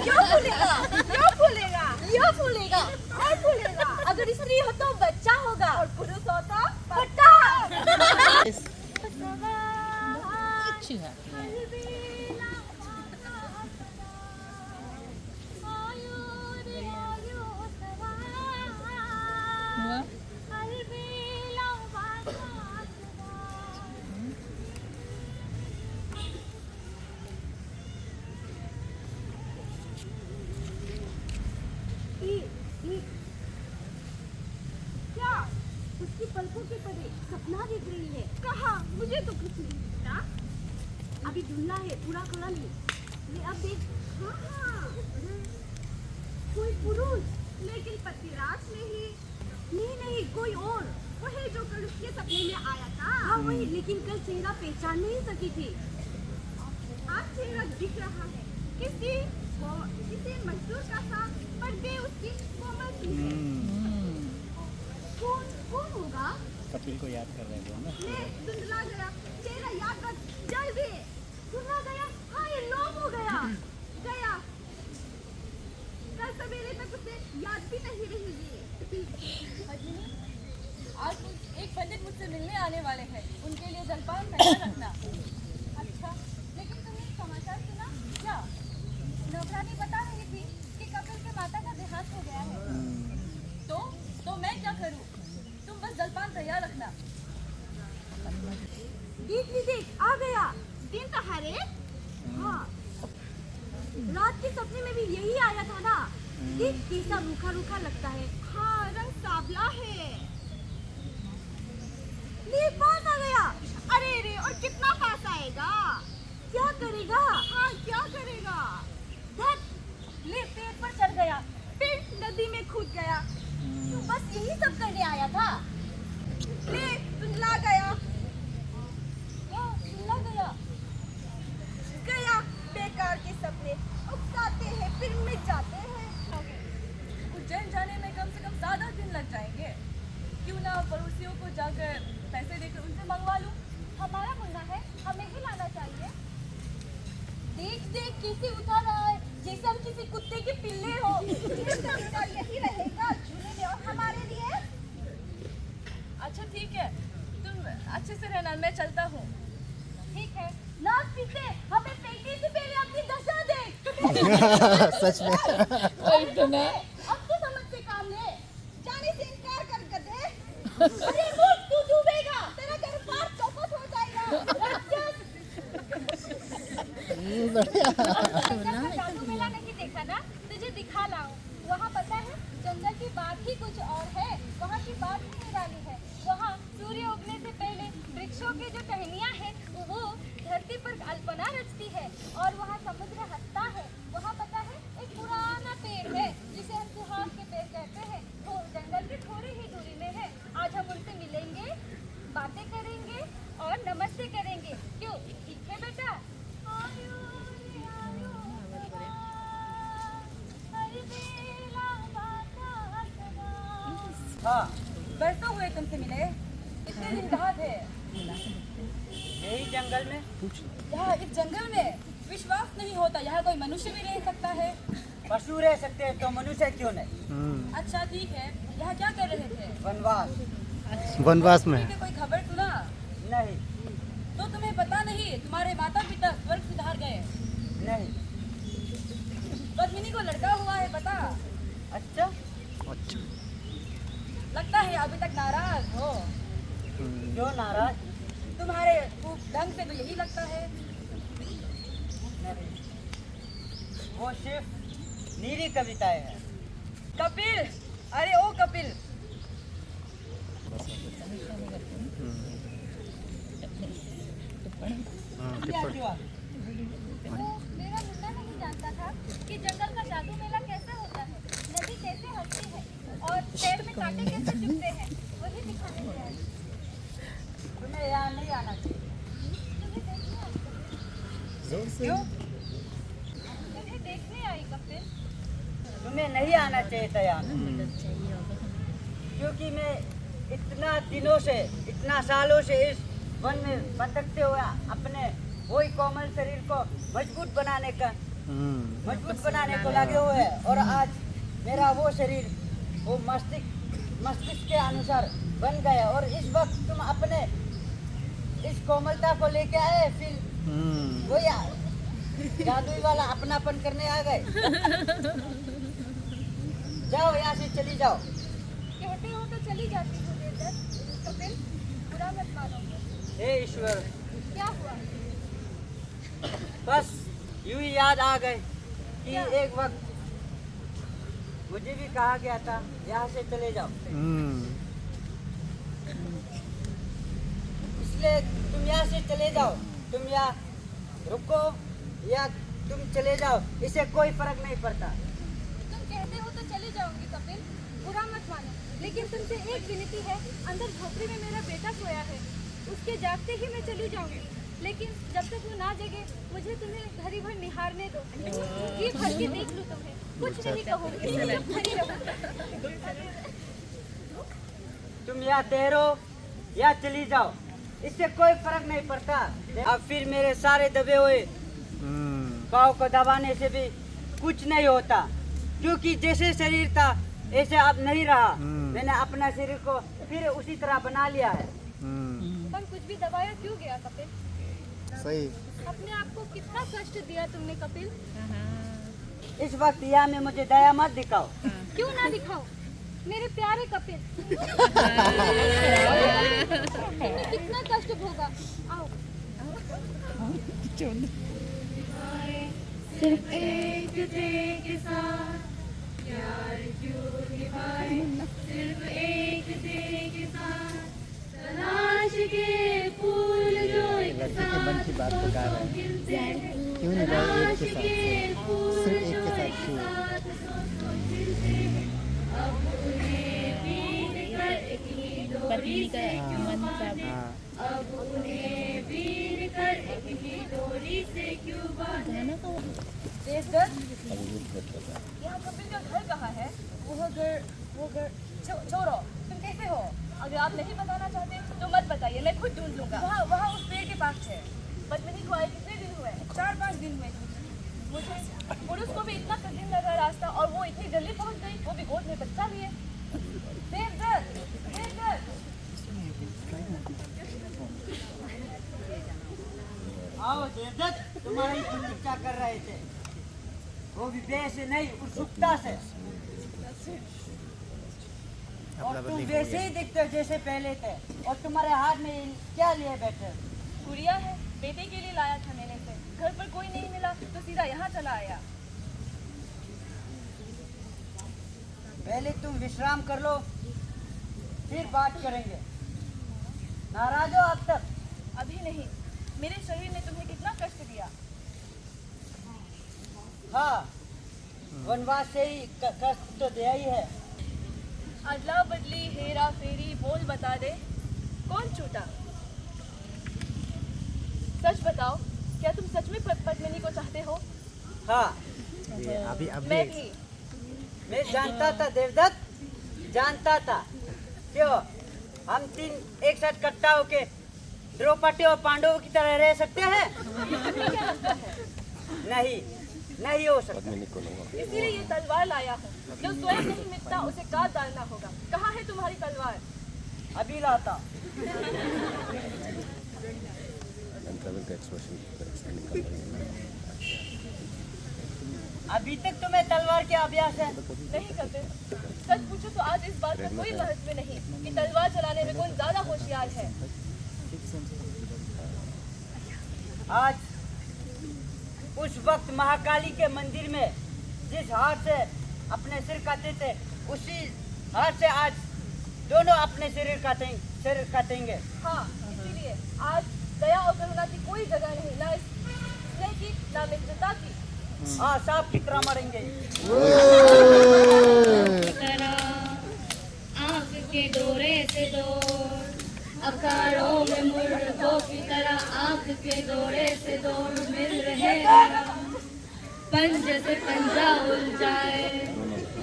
क्यों फूलेगा? क्यों फूलेगा? क्यों फूलेगा? और फूलेगा। अगर स्त्री हो तो बच्चा होगा और पुरुष हो तो फटा। क्या? उसकी पलकों के परे सपना दिख रही है। कहाँ? मुझे तो कुछ नहीं दिखता। अभी धुंधला है, पूरा कलर नहीं। ये अब देख, हाँ, कोई पुरुष, लेकिन पतिराज नहीं, कोई और। वो है जो कल उसके सपने में आया था। हाँ वही, लेकिन कल चेहरा पहचान नहीं सकी थी। आज चेहरा दिख रहा है, किसी मजदूर का था, पर वे उसकी कोमल सी है। कौन होगा? कपिल को याद कर रहे हो ना? ले, धुंधला गया, चेहरा याद रख, जल्दी। धुंधला गया, हाँ ये लोम हो गया। कल सवेरे तक उसे याद भी नहीं रहेगी। आज एक पंडित मुझसे मिलने आने वाले हैं, उनके लिए जलपान तैयार रखना। अच्छा, लेकिन तुमने समाचार सुना क्या? नौकरानी बता रही थी कि कपिल के माता का देहांत हो गया है। तो मैं क्या करूं? तुम बस जलपान तैयार रखना। देख, आ गया। दिन तो हरे। हाँ, रात के सपने में भी यही आया था ना। देख कैसा रूखा लगता है। हाँ, रंग सांवला है। ले, पास आ गया। अरे रे, और कितना पास आएगा? क्या करेगा? हाँ, क्या करेगा? धत, ले पेड़ पर चढ़ गया, फिर नदी में कूद गया। तू बस यही सब करने आया था। ले, धुंधला गया। बेकार के सपने उकसाते हैं, फिर मिट जाते हैं। उज्जैन जाने में कम से कम 7 दिन लग जाएंगे। क्यों ना पड़ोसियों को जाकर पैसे देकर उनसे मंगवा लूं? हमारा मुन्ना है, हमें ही लाना चाहिए। देख कैसे उठा रहा है, जैसे हम किसी कुत्ते के पिल्ले हो। यही रहेगा झूले में, और हमारे लिए। अच्छा ठीक है, तुम अच्छे से रहना, मैं चलता हूँ। ठीक है, नाच पीते हमें फेंकने से पहले अपनी दशा देख। सच में। अब तो समझ से काम ले, जाने से इनकार कर गधे। अरे मूर्ख, तू डूबेगा, तेरा घर बार चौपट हो जाएगा। राक्षस। जादू मेला नहीं देखा ना, तुझे दिखा लाऊं। वहाँ पता है, जंगल की बात ही कुछ और है। वहाँ की बात ही निराली है। वहाँ सूर्य उगने से पहले वृक्षों की जो टहनियाँ हैं, वो धरती पर अल्पना रचती है, और वहाँ समुद्र हंसता है। वहाँ पता है, एक पुराना पेड़ है जिसे हम सुहाग के पेड़ कहते हैं। वो जंगल की थोड़ी ही दूरी में है। आज हम उनसे मिलेंगे, बातें करेंगे और नमस्ते करेंगे। क्यों, ठीक है बेटा? हाँ, बरसों हुए तुमसे मिले, इतने दिन कहाँ थे? यही जंगल में। यहाँ इस जंगल में विश्वास नहीं होता, यहाँ कोई मनुष्य भी रह सकता है। पशु रह सकते हैं तो मनुष्य क्यों नहीं? अच्छा ठीक है, यहाँ क्या कर रहे थे? वनवास में। तुमने कोई खबर सुना? नहीं। तो तुम्हें पता नहीं, तुम्हारे माता पिता स्वर्ग सुधार गए। नहीं। पद्मिनी को लड़का हुआ है, पता? अच्छा। लगता है अभी तक नाराज हो। क्यों नाराज? तुम्हारे ढंग से तो यही लगता है। नहीं, वो सिर्फ नीरी कविताएं हैं। कपिल, अरे ओ कपिल, मेरा मुन्ना नहीं जानता था कि जंगल का जादू मेला कैसे होता है, नदी कैसे हंसती है, और पेड़ में कांटे कैसे चुभते हैं। वही दिखाने के लिए। तुम्हें यहाँ नहीं आना चाहिए। क्यों? तुम्हें देखने आई कपिल। तुम्हें नहीं आना चाहिए था यहाँ, क्योंकि मैं इतना दिनों से, इतना सालों से इस वन में भटकते हुए अपने वही कोमल शरीर को मजबूत बनाने को लगे हुए हैं। और आज मेरा वो शरीर वो मस्तिष्क के अनुसार बन गया, और इस वक्त तुम अपने इस कोमलता को लेके आए, फिर वो जादुई वाला अपनापन करने आ गए। जाओ यहाँ से, चली जाओ। कहते हो तो चली जाती हूँ देवदत्त। कपिल, बुरा मत मानो। हे ईश्वर, क्या हुआ? बस यूं ही याद आ गए कि एक वक्त मुझे भी कहा गया था यहाँ से चले जाओ, इसलिए तुम यहाँ से चले जाओ। तुम यहाँ रुको या तुम चले जाओ, इससे कोई फर्क नहीं पड़ता। तुम कहते हो तो चली जाऊंगी कपिल, बुरा मत मानो, लेकिन तुमसे एक विनती है। अंदर झोपड़ी में मेरा बेटा सोया है, उसके जागते ही मैं चली जाऊंगी, लेकिन जब तक वो ना जगे मुझे तुम्हें घड़ी भर निहारने दो। ये भर के देख लो, तुम्हें कुछ नहीं कहूँगी, चुप खड़ी रहो। तुम या तैरो या चली जाओ, इससे कोई फर्क नहीं पड़ता। अब फिर मेरे सारे दबे हुए पाँव को दबाने से भी कुछ नहीं होता, क्योंकि जैसे शरीर था ऐसे अब नहीं रहा। मैंने अपना शरीर को फिर उसी तरह बना लिया है। पर कुछ भी दबाया क्यों गया कपिल? सही। अपने आप को कितना कष्ट दिया तुमने कपिल। इस वक्त यहाँ में मुझे दया मत दिखाओ। क्यों ना दिखाओ मेरे प्यारे कपिल। तुमने कितना कष्ट भोगा। आओ। सिर्फ एक थे के साथ प्यार क्यों निभाए, सिर्फ एक थे के साथ तलाश के फूल जो एक लड़की के मन की बात को गा रहे हैं। क्यों नहीं गाए एक के साथ, सिर्फ एक के साथ क्यों? पत्नी का मन का अब उन्हें बीन कर एक ही डोरी से क्यों बांधा। देवदत्त, यहाँ कपिल का घर कहाँ है? वो घर छोड़ो, तुम कैसे हो? अगर आप नहीं बताना चाहते तो मत बताइए, मैं खुद ढूंढ लूंगा। वहाँ उस पेड़ के पास है। पद्मिनी को आए कितने दिन हुए? 4-5 दिन हुए। मुझे पुरुष को भी इतना कठिन लगा रास्ता, और वो इतनी जल्दी पहुँच गई, वो भी गोद में बच्चा भी है। देवदत्त, देवदत्त, आओ देवदत्त, तुम्हारी प्रतीक्षा कर रहे थे, वो भी बेह से नहीं, उत्सुकता से। और तुम वैसे ही दिखते हो जैसे पहले थे। और तुम्हारे हाथ में क्या लिए बैठे? गुड़िया है, बेटे के लिए लाया था मेले से। घर पर कोई नहीं मिला तो सीधा यहाँ चला आया। पहले तुम विश्राम कर लो, फिर बात करेंगे। नाराज हो अब तक? अभी नहीं। मेरे शरीर ने तुम्हें कितना कष्ट दिया। हाँ, वनवास से ही कष्ट तो दिया ही है। अदला बदली, हेरा फेरी, बोल बता दे, कौन छूटा? सच बताओ, क्या तुम सच में पद्मिनी को चाहते हो? हाँ, अभी मैं भी। मैं जानता था देवदत्त, जानता था। क्यों हम तीन एक साथ इकट्ठा होके द्रौपदी और पांडवों की तरह रह सकते हैं? नहीं, नहीं हो सकता। इसीलिए ये तलवार लाया हूँ। जो स्वयं नहीं मिटता उसे काट डालना होगा। कहाँ है तुम्हारी तलवार? अभी लाता। अभी तक तुम्हें तलवार के अभ्यास है? नहीं कपिल, सच पूछो तो आज इस बात का कोई महत्व नहीं कि तलवार चलाने में कौन ज्यादा होशियार है। आज उस वक्त महाकाली के मंदिर में जिस हाथ से अपने सिर काटे थे, उसी हाथ से आज दोनों अपने सिर काटेंगे। हाँ, इसीलिए आज दया और करुणा की कोई जगह नहीं, ना स्नेह की ना मित्रता की। हाँ, सांप की तरह मरेंगे। आँख के डोरे से दौड़, अखाड़ों में मुर्गों की तरह आँख के डोरे से दौड़, मिल रहे पंजे से पंजा उलझाए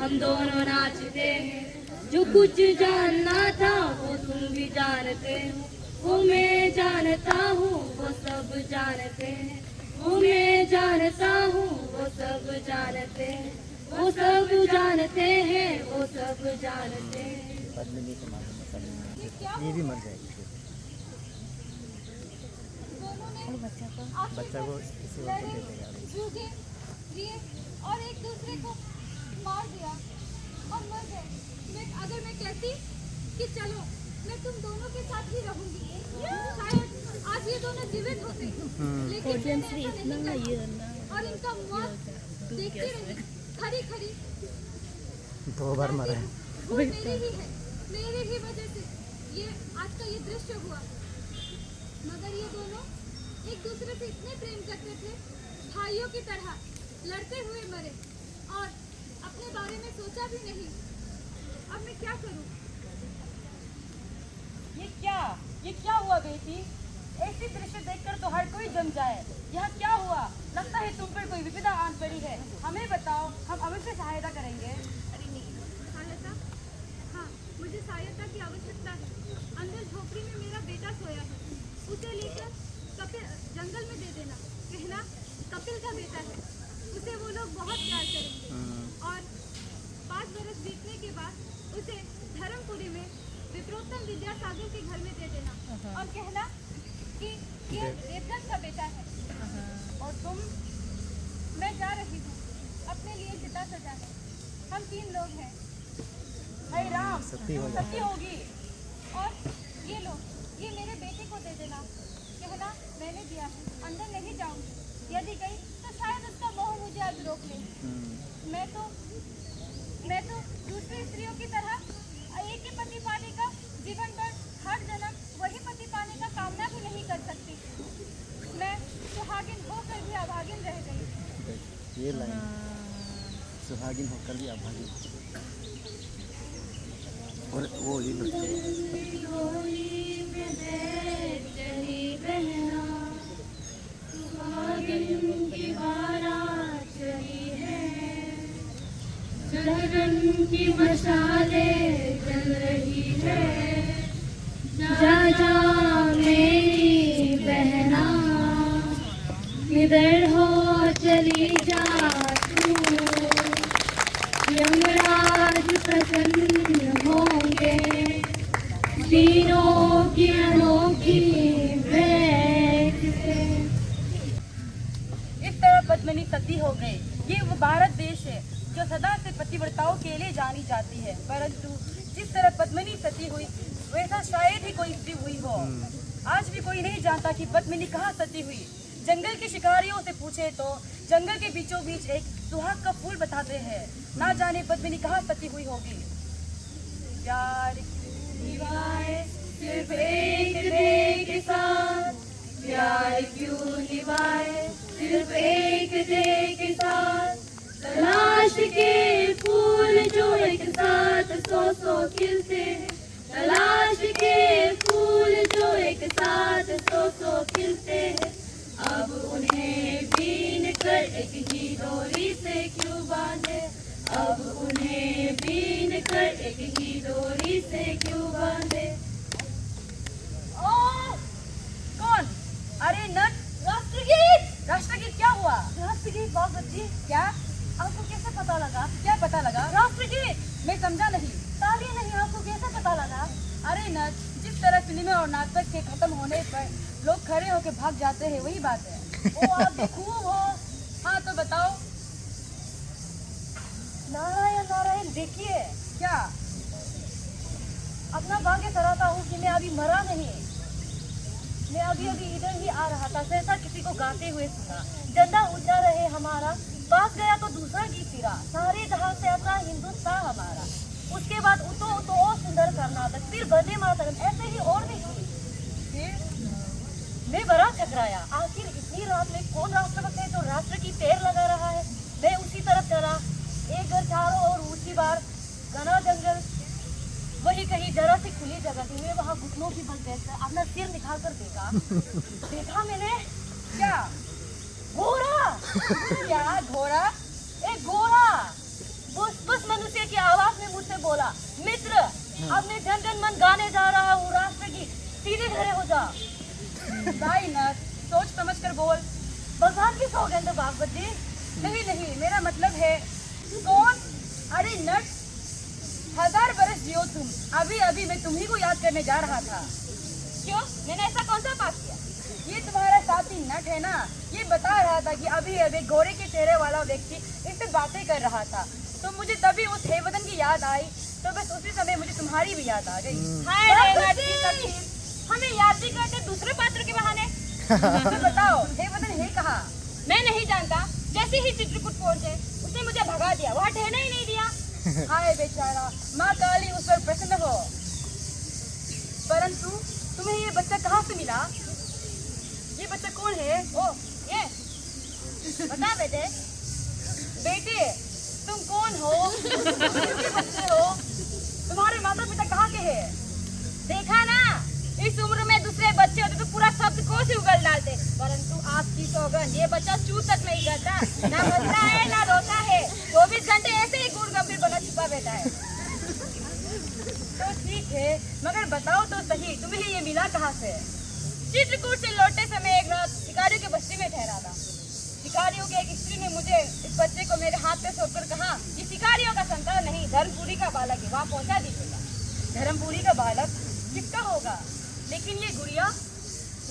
हम दोनों नाचते हैं। जो कुछ जानना था वो तुम भी जानते हो, वो मैं जानता हूँ वो सब जानते हैं, वो मैं जानता हूँ वो सब जानते हैं, वो सब जानते हैं, वो सब जानते हैं। पद्मिनी के माध्यम से ये भी मर जाएगी। बच्चा को इसी वक्त दे देगा। झूठे लिए और एक दूसरे को मार दिया और मर गए। अगर मैं कहती कि चलो मैं तुम दोनों के साथ ही रहूंगी, शायद आज ये दोनों जीवित होते, लेकिन मैंने ऐसा नहीं किया और इनका मौत देखती रही खड़ी खड़ी। 2 बार मरा है। वो मेरी ही है, मेरी ही वजह से ये आज का ये दृश्य हुआ। मगर ये दोनों एक दूसरे से इतने प्रेम करते थे, भाइयों की तरह लड़ते हुए मरे और अपने बारे में सोचा भी नहीं। अब मैं क्या करूं? ये क्या हुआ बेटी? ऐसी दृश्य देखकर तो हर कोई जम जाए। यह क्या हुआ? लगता है तुम पर कोई विपदा आन पड़ी है। हमें बताओ, हम अवश्य सहायता करेंगे। अरे नहीं, सहायता? हाँ, मुझे सहायता की आवश्यकता है। अंदर झोपड़ी में मेरा बेटा सोया है, उसे लेकर कपिल जंगल में दे देना। कहना कपिल का बेटा है, उसे वो लोग बहुत प्यार करेंगे। और 5 बरस बीतने के बाद उसे धर्मपुरी में विप्रोत्तम विद्यासागर के घर में दे देना और कहना कि ये देवदत्त का बेटा है। और तुम? मैं जा रही हूँ अपने लिए चिता सजाने। हम 3 लोग हैं। हे राम, सती हो सती होगी। और ये लो, ये मेरे बेटे को दे देना। कहना मैंने दिया है, अंदर नहीं जाऊंगी। यदि गई तो शायद उसका मोह मुझे अब रोक ले। मैं तो दूसरी स्त्रियों की तरह एक ही पति पाने का जीवन भर हर जन्म वही पति पाने का कामना भी नहीं कर सकती। मैं सुहागिन होकर भी अभागिन रह गई। ये लाइन सुहागिन होकर भी अभागिन। और वो ही दुल्हन की मशाले जल रही है, जा जा मेरी बहना, निडर हो चली जा तू। यमराज प्रसन्न होंगे, तीनों की अनोखी भेंट से। इस तरह पद्मिनी सती हो गई। ये वो भारत देश है जो सदा से पतिव्रताओं के लिए जानी जाती है, परंतु जिस तरह पद्मिनी सती हुई वैसा शायद ही कोई स्त्री हुई हो। आज भी कोई नहीं जानता कि पद्मिनी कहाँ सती हुई। जंगल के शिकारियों से पूछे तो जंगल के बीचों बीच एक सुहाग का फूल बताते हैं। ना जाने पद्मिनी कहाँ सती हुई होगी। प्यार क्यों निभाए सिर्फ एक दे के साथ, प्यार क्यों निभाए सिर्फ एक दे के साथ। तलाश के फूल जो एक साथ 100 खिलते हैं, तलाश के फूल जो एक साथ 100 खिलते हैं। अब उन्हें बीन कर एक ही डोरी से क्यों बांधे, अब उन्हें बीन कर एक ही डोरी से क्यों बांधे। ओह, कौन? अरे नट, राष्ट्रगीत। राष्ट्रगीत क्या हुआ? राष्ट्रगीत बात बच्ची, क्या? आपको कैसे पता लगा? क्या पता लगा? राष्ट्रगीत मैं समझा नहीं। ताली नहीं, आपको कैसे पता लगा? अरे नट, जिस तरह फिल्में और नाटक के खत्म होने पर लोग खड़े होकर भाग जाते हैं, वही बात है। ओ आप तो खूब हो। हाँ तो बताओ। नारायण नारायण, देखिए क्या? अपना भाग्य सराहता हूँ कि मैं अभी मरा नहीं। मैं अभी इधर ही आ रहा था, सहसा किसी को गाते हुए सुना। झंडा ऊंचा रहे हमारा, पास गया तो दूसरा गीत फिरा, सारे जहां से अपना हिंदुस्तान हमारा। उसके बाद उतो उतो और सुंदर कर्नाटक, फिर वंदे मातरम, ऐसे ही और भी फिर मैं बड़ा चकराया। आखिर इतनी रात में कौन राष्ट्रभक्त है जो राष्ट्र की पैर लगा रहा है। मैं उसी तरफ चला, एक घर चारों और ऊंची बार, घना जंगल, वही कहीं जरा सी खुली जगह थी। मैं वहाँ घुटनों की बल बैठकर अपना सिर निकाल कर देखा मैंने क्या? घोड़ा। क्या घोड़ा? एक घोड़ा बुस मनुष्य की आवाज में मुझसे बोला, मित्र अब मैं जन गण मन गाने जा रहा हूँ राष्ट्रगीत, सीधे खड़े हो जा। भाई नट, सोच समझ कर बोल। भगवान की सौगंध बागवत जी। नहीं, मेरा मतलब है कौन? अरे नट, 1000 बरस जियो तुम। अभी मैं तुम्ही को याद करने जा रहा था। क्यों? मैंने ऐसा कौन सा पाप किया? ये तुम्हारा साथी नट है ना, ये बता रहा था कि अभी घोड़े के चेहरे वाला व्यक्ति इससे बातें कर रहा था। तो मुझे तभी उस हेवदन की याद आई, तो बस उसी समय मुझे तुम्हारी भी याद आ गई। हमें याद भी करते दूसरे पात्र के बहाने। तो बताओ, हेवदन है कहाँ? मैं नहीं जानता। जैसे ही चित्रकूट पहुंचे उसने मुझे भगा दिया, वहाँ ठहरने ही नहीं दिया। हाय बेचारा, माँ काली उस पर प्रसन्न हो। परंतु तुम्हें ये बच्चा कहाँ से मिला? ये बच्चा कौन कौन है? ओ ये बता बेटे, बेटे तुम कौन हो? किसके बच्चे हो? तुम्हारे माता पिता कहाँ के हैं? देखा ना, इस उम्र में दूसरे बच्चे होते तो पूरा शब्दकोश ही उगल डालते, परंतु आपकी सौगंध, ये बच्चा चू तक नहीं करता, ना हंसता है ना रोता है, 24 घंटे ऐसे ही गुण गंभीर बना छुपा रहता है। तो ठीक है, मगर बताओ तो सही, तुम्हें ये मिला कहाँ से? चित्रकूट से लौटते समय एक रात शिकारियों के बस्ती में ठहरा था। शिकारियों की एक स्त्री ने मुझे इस बच्चे को मेरे हाथ पे सौंपकर कहा कि शिकारियों का संतान नहीं, धर्मपुरी का बालक है, वहाँ पहुँचा दीजिएगा। धर्मपुरी का बालक किसका होगा? लेकिन ये गुड़िया,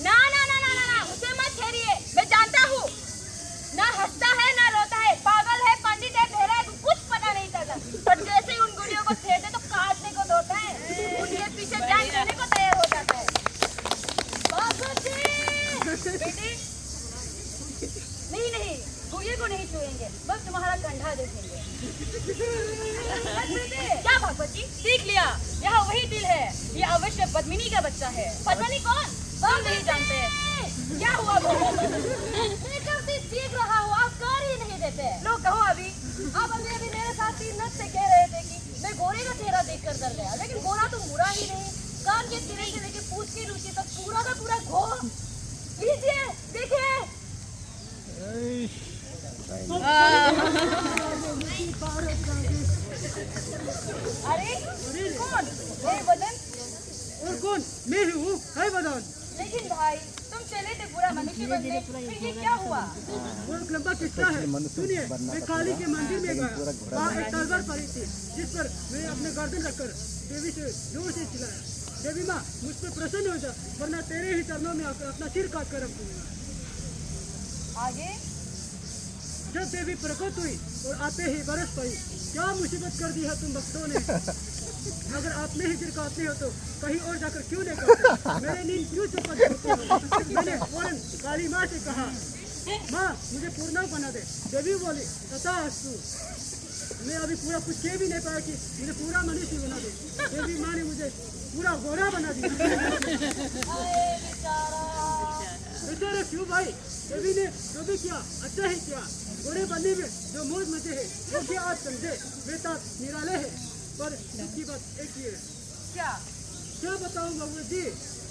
ना ना ना ना ना ना, उसे मत छेड़िए, मैं जानता हूँ, ना हंसता है ना रोता है, पागल है, पंडित है, बहरा है, कुछ पता नहीं चलता, पर जैसे ही उन गुड़ियों को छेड़ते तो काटने को दौड़ता है, उनके पीछे जान देने को तैयार हो जाता है। बेटी नहीं नहीं, गुड़िया को नहीं छुएंगे, बस तुम्हारा कंधा देखेंगे। क्या भगवती, सीख लिया, यहाँ वही दिल है, ये अवश्य पद्मिनी का बच्चा है। पद्मिनी कौन? हम नहीं जानते। क्या हुआ? कब से सीख रहा हूँ, आप कर ही नहीं देते। लो कहो अभी। आप अभी मेरे साथ 3 मिनट से कह रहे थे कि मैं घोड़े का चेहरा देखकर डर गया, लेकिन घोड़ा तो मुड़ा ही नहीं, कान के सिरे से लेके पूछ की नीचे तक पूरा का पूरा घोड़ा। लीजिए देखिए। अरे कौन? बदन और कौन? मैं ही हूँ, है बदन। लेकिन भाई तुम चले थे पूरा मनुष्य बनने, फिर ये क्या हुआ? वो एक लंबा किस्सा है, सुनिए। मैं काली के मंदिर में गया, वहाँ एक तलवार पड़ी थी, जिस पर मैं अपने गर्दन रखकर देवी से जोर से चिल्लाया, देवी माँ मुझ पर प्रसन्न हो जा, वरना तेरे ही चरणों में आकर अपना सिर काट कर रख दूंगा। आगे? जब देवी प्रकट हुई और आते ही बरस पड़ी, क्या मुसीबत कर दी है तुम भक्तों ने। अगर आपने ही सिर काटते हो तो कहीं और जाकर क्यों नहीं काटते? मेरे नींद क्यों चौपट करते हो? मैंने फौरन काली माँ से कहा, माँ मुझे पूर्ण बना दे। देवी बोली, तथास्तु। मैं अभी पूरा कुछ कह भी नहीं पाया कि मुझे पूरा मनुष्य बना दे। देवी माँ ने मुझे पूरा गोरा बना दिया। बेचारा क्यों भाई? देवी ने जो भी किया अच्छा ही किया। गोरे बनने में जो मौज मचे है वो क्या आज समझे, वे तक निराले है, पर उसकी बात एक ही है। क्या बताऊँ बाबू जी,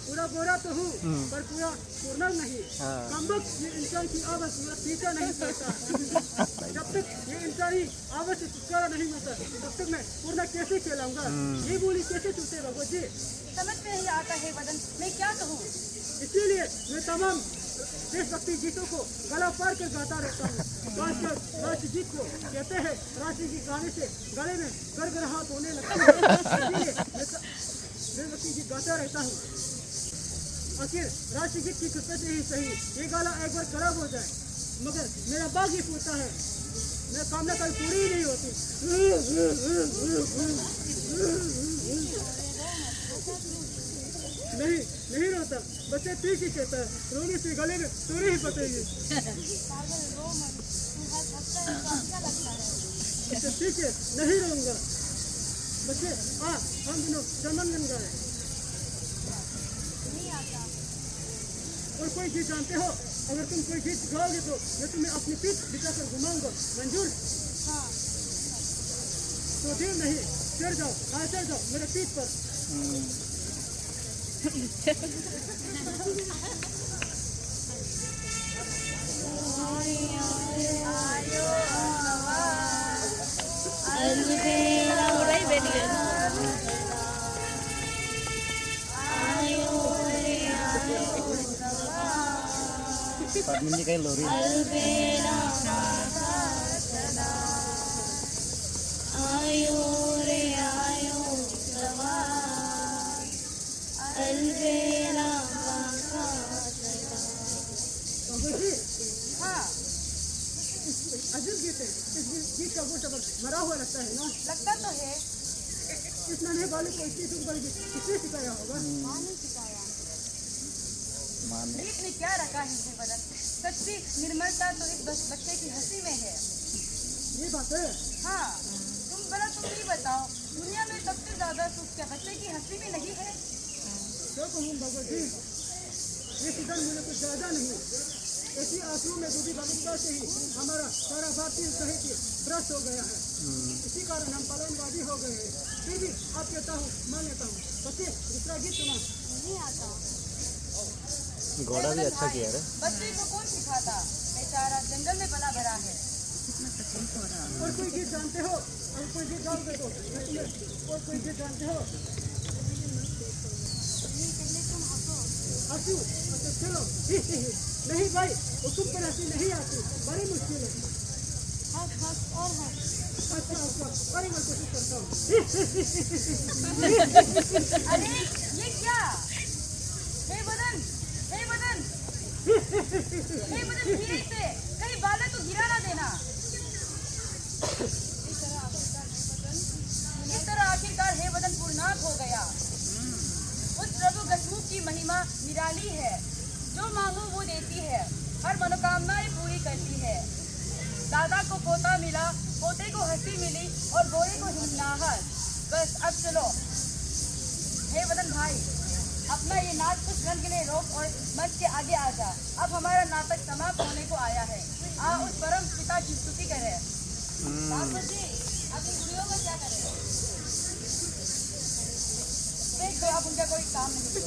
पूरा गोरा तो हूँ पर पूरा पूर्ण नहीं। कमबख्त ये इंसान की आवाज़ पूरा पीछा नहीं करता। जब तक ये इंसानी आवाज़ से छुटकारा नहीं मिलता तब तक मैं पूर्ण कैसे कहलाऊंगा? ये बोली कैसे छूटे बाबू जी? समझ में नहीं आता है बदन, मैं क्या कहूँ? इसीलिए मैं तमाम देशभक्ति गीतों को गला फाड़ कर गाता रहता हूँ। खासकर राष्ट्रगीत को कहते हैं, राष्ट्रगीत गाने से गले में गड़गड़ाहट होने लगता है। इसीलिए मैं देशभक्ति गीत गाता रहता हूँ। आखिर राष्ट्रगीत की कृपा से ही सही ये गाला एक बार खराब हो जाए, मगर मेरा बाग ही फूटता है, मेरा कामना कल पूरी ही नहीं होती। नहीं रोता, बच्चे ठीक ही कहता है, रोने से गले में तोड़े ही पतेगी। अच्छा ठीक है, नहीं रोऊंगा। बच्चे हम दोनों चमन गाए। और कोई गीत जानते हो? अगर तुम कोई गीत गाओगे तो मैं तुम्हें अपनी पीठ बिछाकर घुमाऊंगा, मंजूर? तो देर नहीं, चढ़ जाओ, चढ़ जाओ मेरे पीठ पर। पद्मिनी का लोरी आयो रे आयो अलबेला अजीब गीत है, इस गीत का गोटा मरा हुआ लगता है ना? लगता तो है। इस नन्हे बालक को इतनी सुंदर गीत किसने सिखाया होगा? गीत में क्या रखा है बदन? सच्ची निर्मलता तो इस बच्चे की हंसी में है। ये बात है? हाँ, तुम ही बताओ, दुनिया में सबसे ज्यादा सुख क्या बच्चे की हंसी में नहीं है? क्या कहूँ बाबा जी, ये सिद्धांत मुझे कुछ ज्यादा नहीं ऐसी आंसू में डूबी भविष्यता से ही हमारा सारा भारतीय साहित्य भ्रष्ट हो गया है। इसी कारण हम पलायनवादी हो गए हैं। फिर भी आप कहता हूँ मैं लेता हूँ। बच्चे दूसरा गीत सुना। घोड़ा भी अच्छा किया है। बच्चे को कौन सिखाता, बेचारा जंगल में पला भरा है। और कोई गीत जानते हो? और कोई गीत गाओगे तो और कोई गीत जानते हो? हंसू अच्छा चलो। नहीं भाई, हुक्म पर हंसी नहीं आती, बड़ी मुश्किल है। अच्छा अरे मैं कोशिश करता हूँ। अरे ये क्या? हे बदन धीरे से, कहीं बालक को गिरा ना देना। इस तरह आखिरकार हे बदन पूर्णांक हो गया। उस प्रभु गसमुख की महिमा निराली है, जो मांगो वो देती है, हर मनोकामनाएं पूरी करती है। दादा को पोता मिला, पोते को हंसी मिली और गोरे को हिमनाहट। बस अब चलो हे वदन भाई, अपना ये नाच कुछ क्षण के लिए रोक और मंच के आगे आ जा। अब हमारा नाटक समाप्त होने को आया है। आ उस परम पिता की स्तुति करें। बाबा जी, अपनी गुड़ियों का क्या करें? देख दो, आप उनका कोई काम नहीं करो।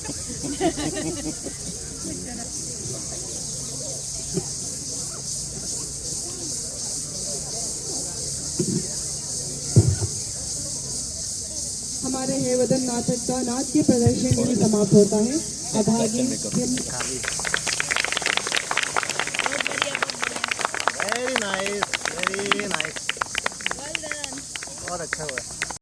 हमारे हे वदन नाटक का नाट्य प्रदर्शन यही समाप्त होता है। अभागी वेरी नाइस, वेरी नाइस, बहुत अच्छा हुआ।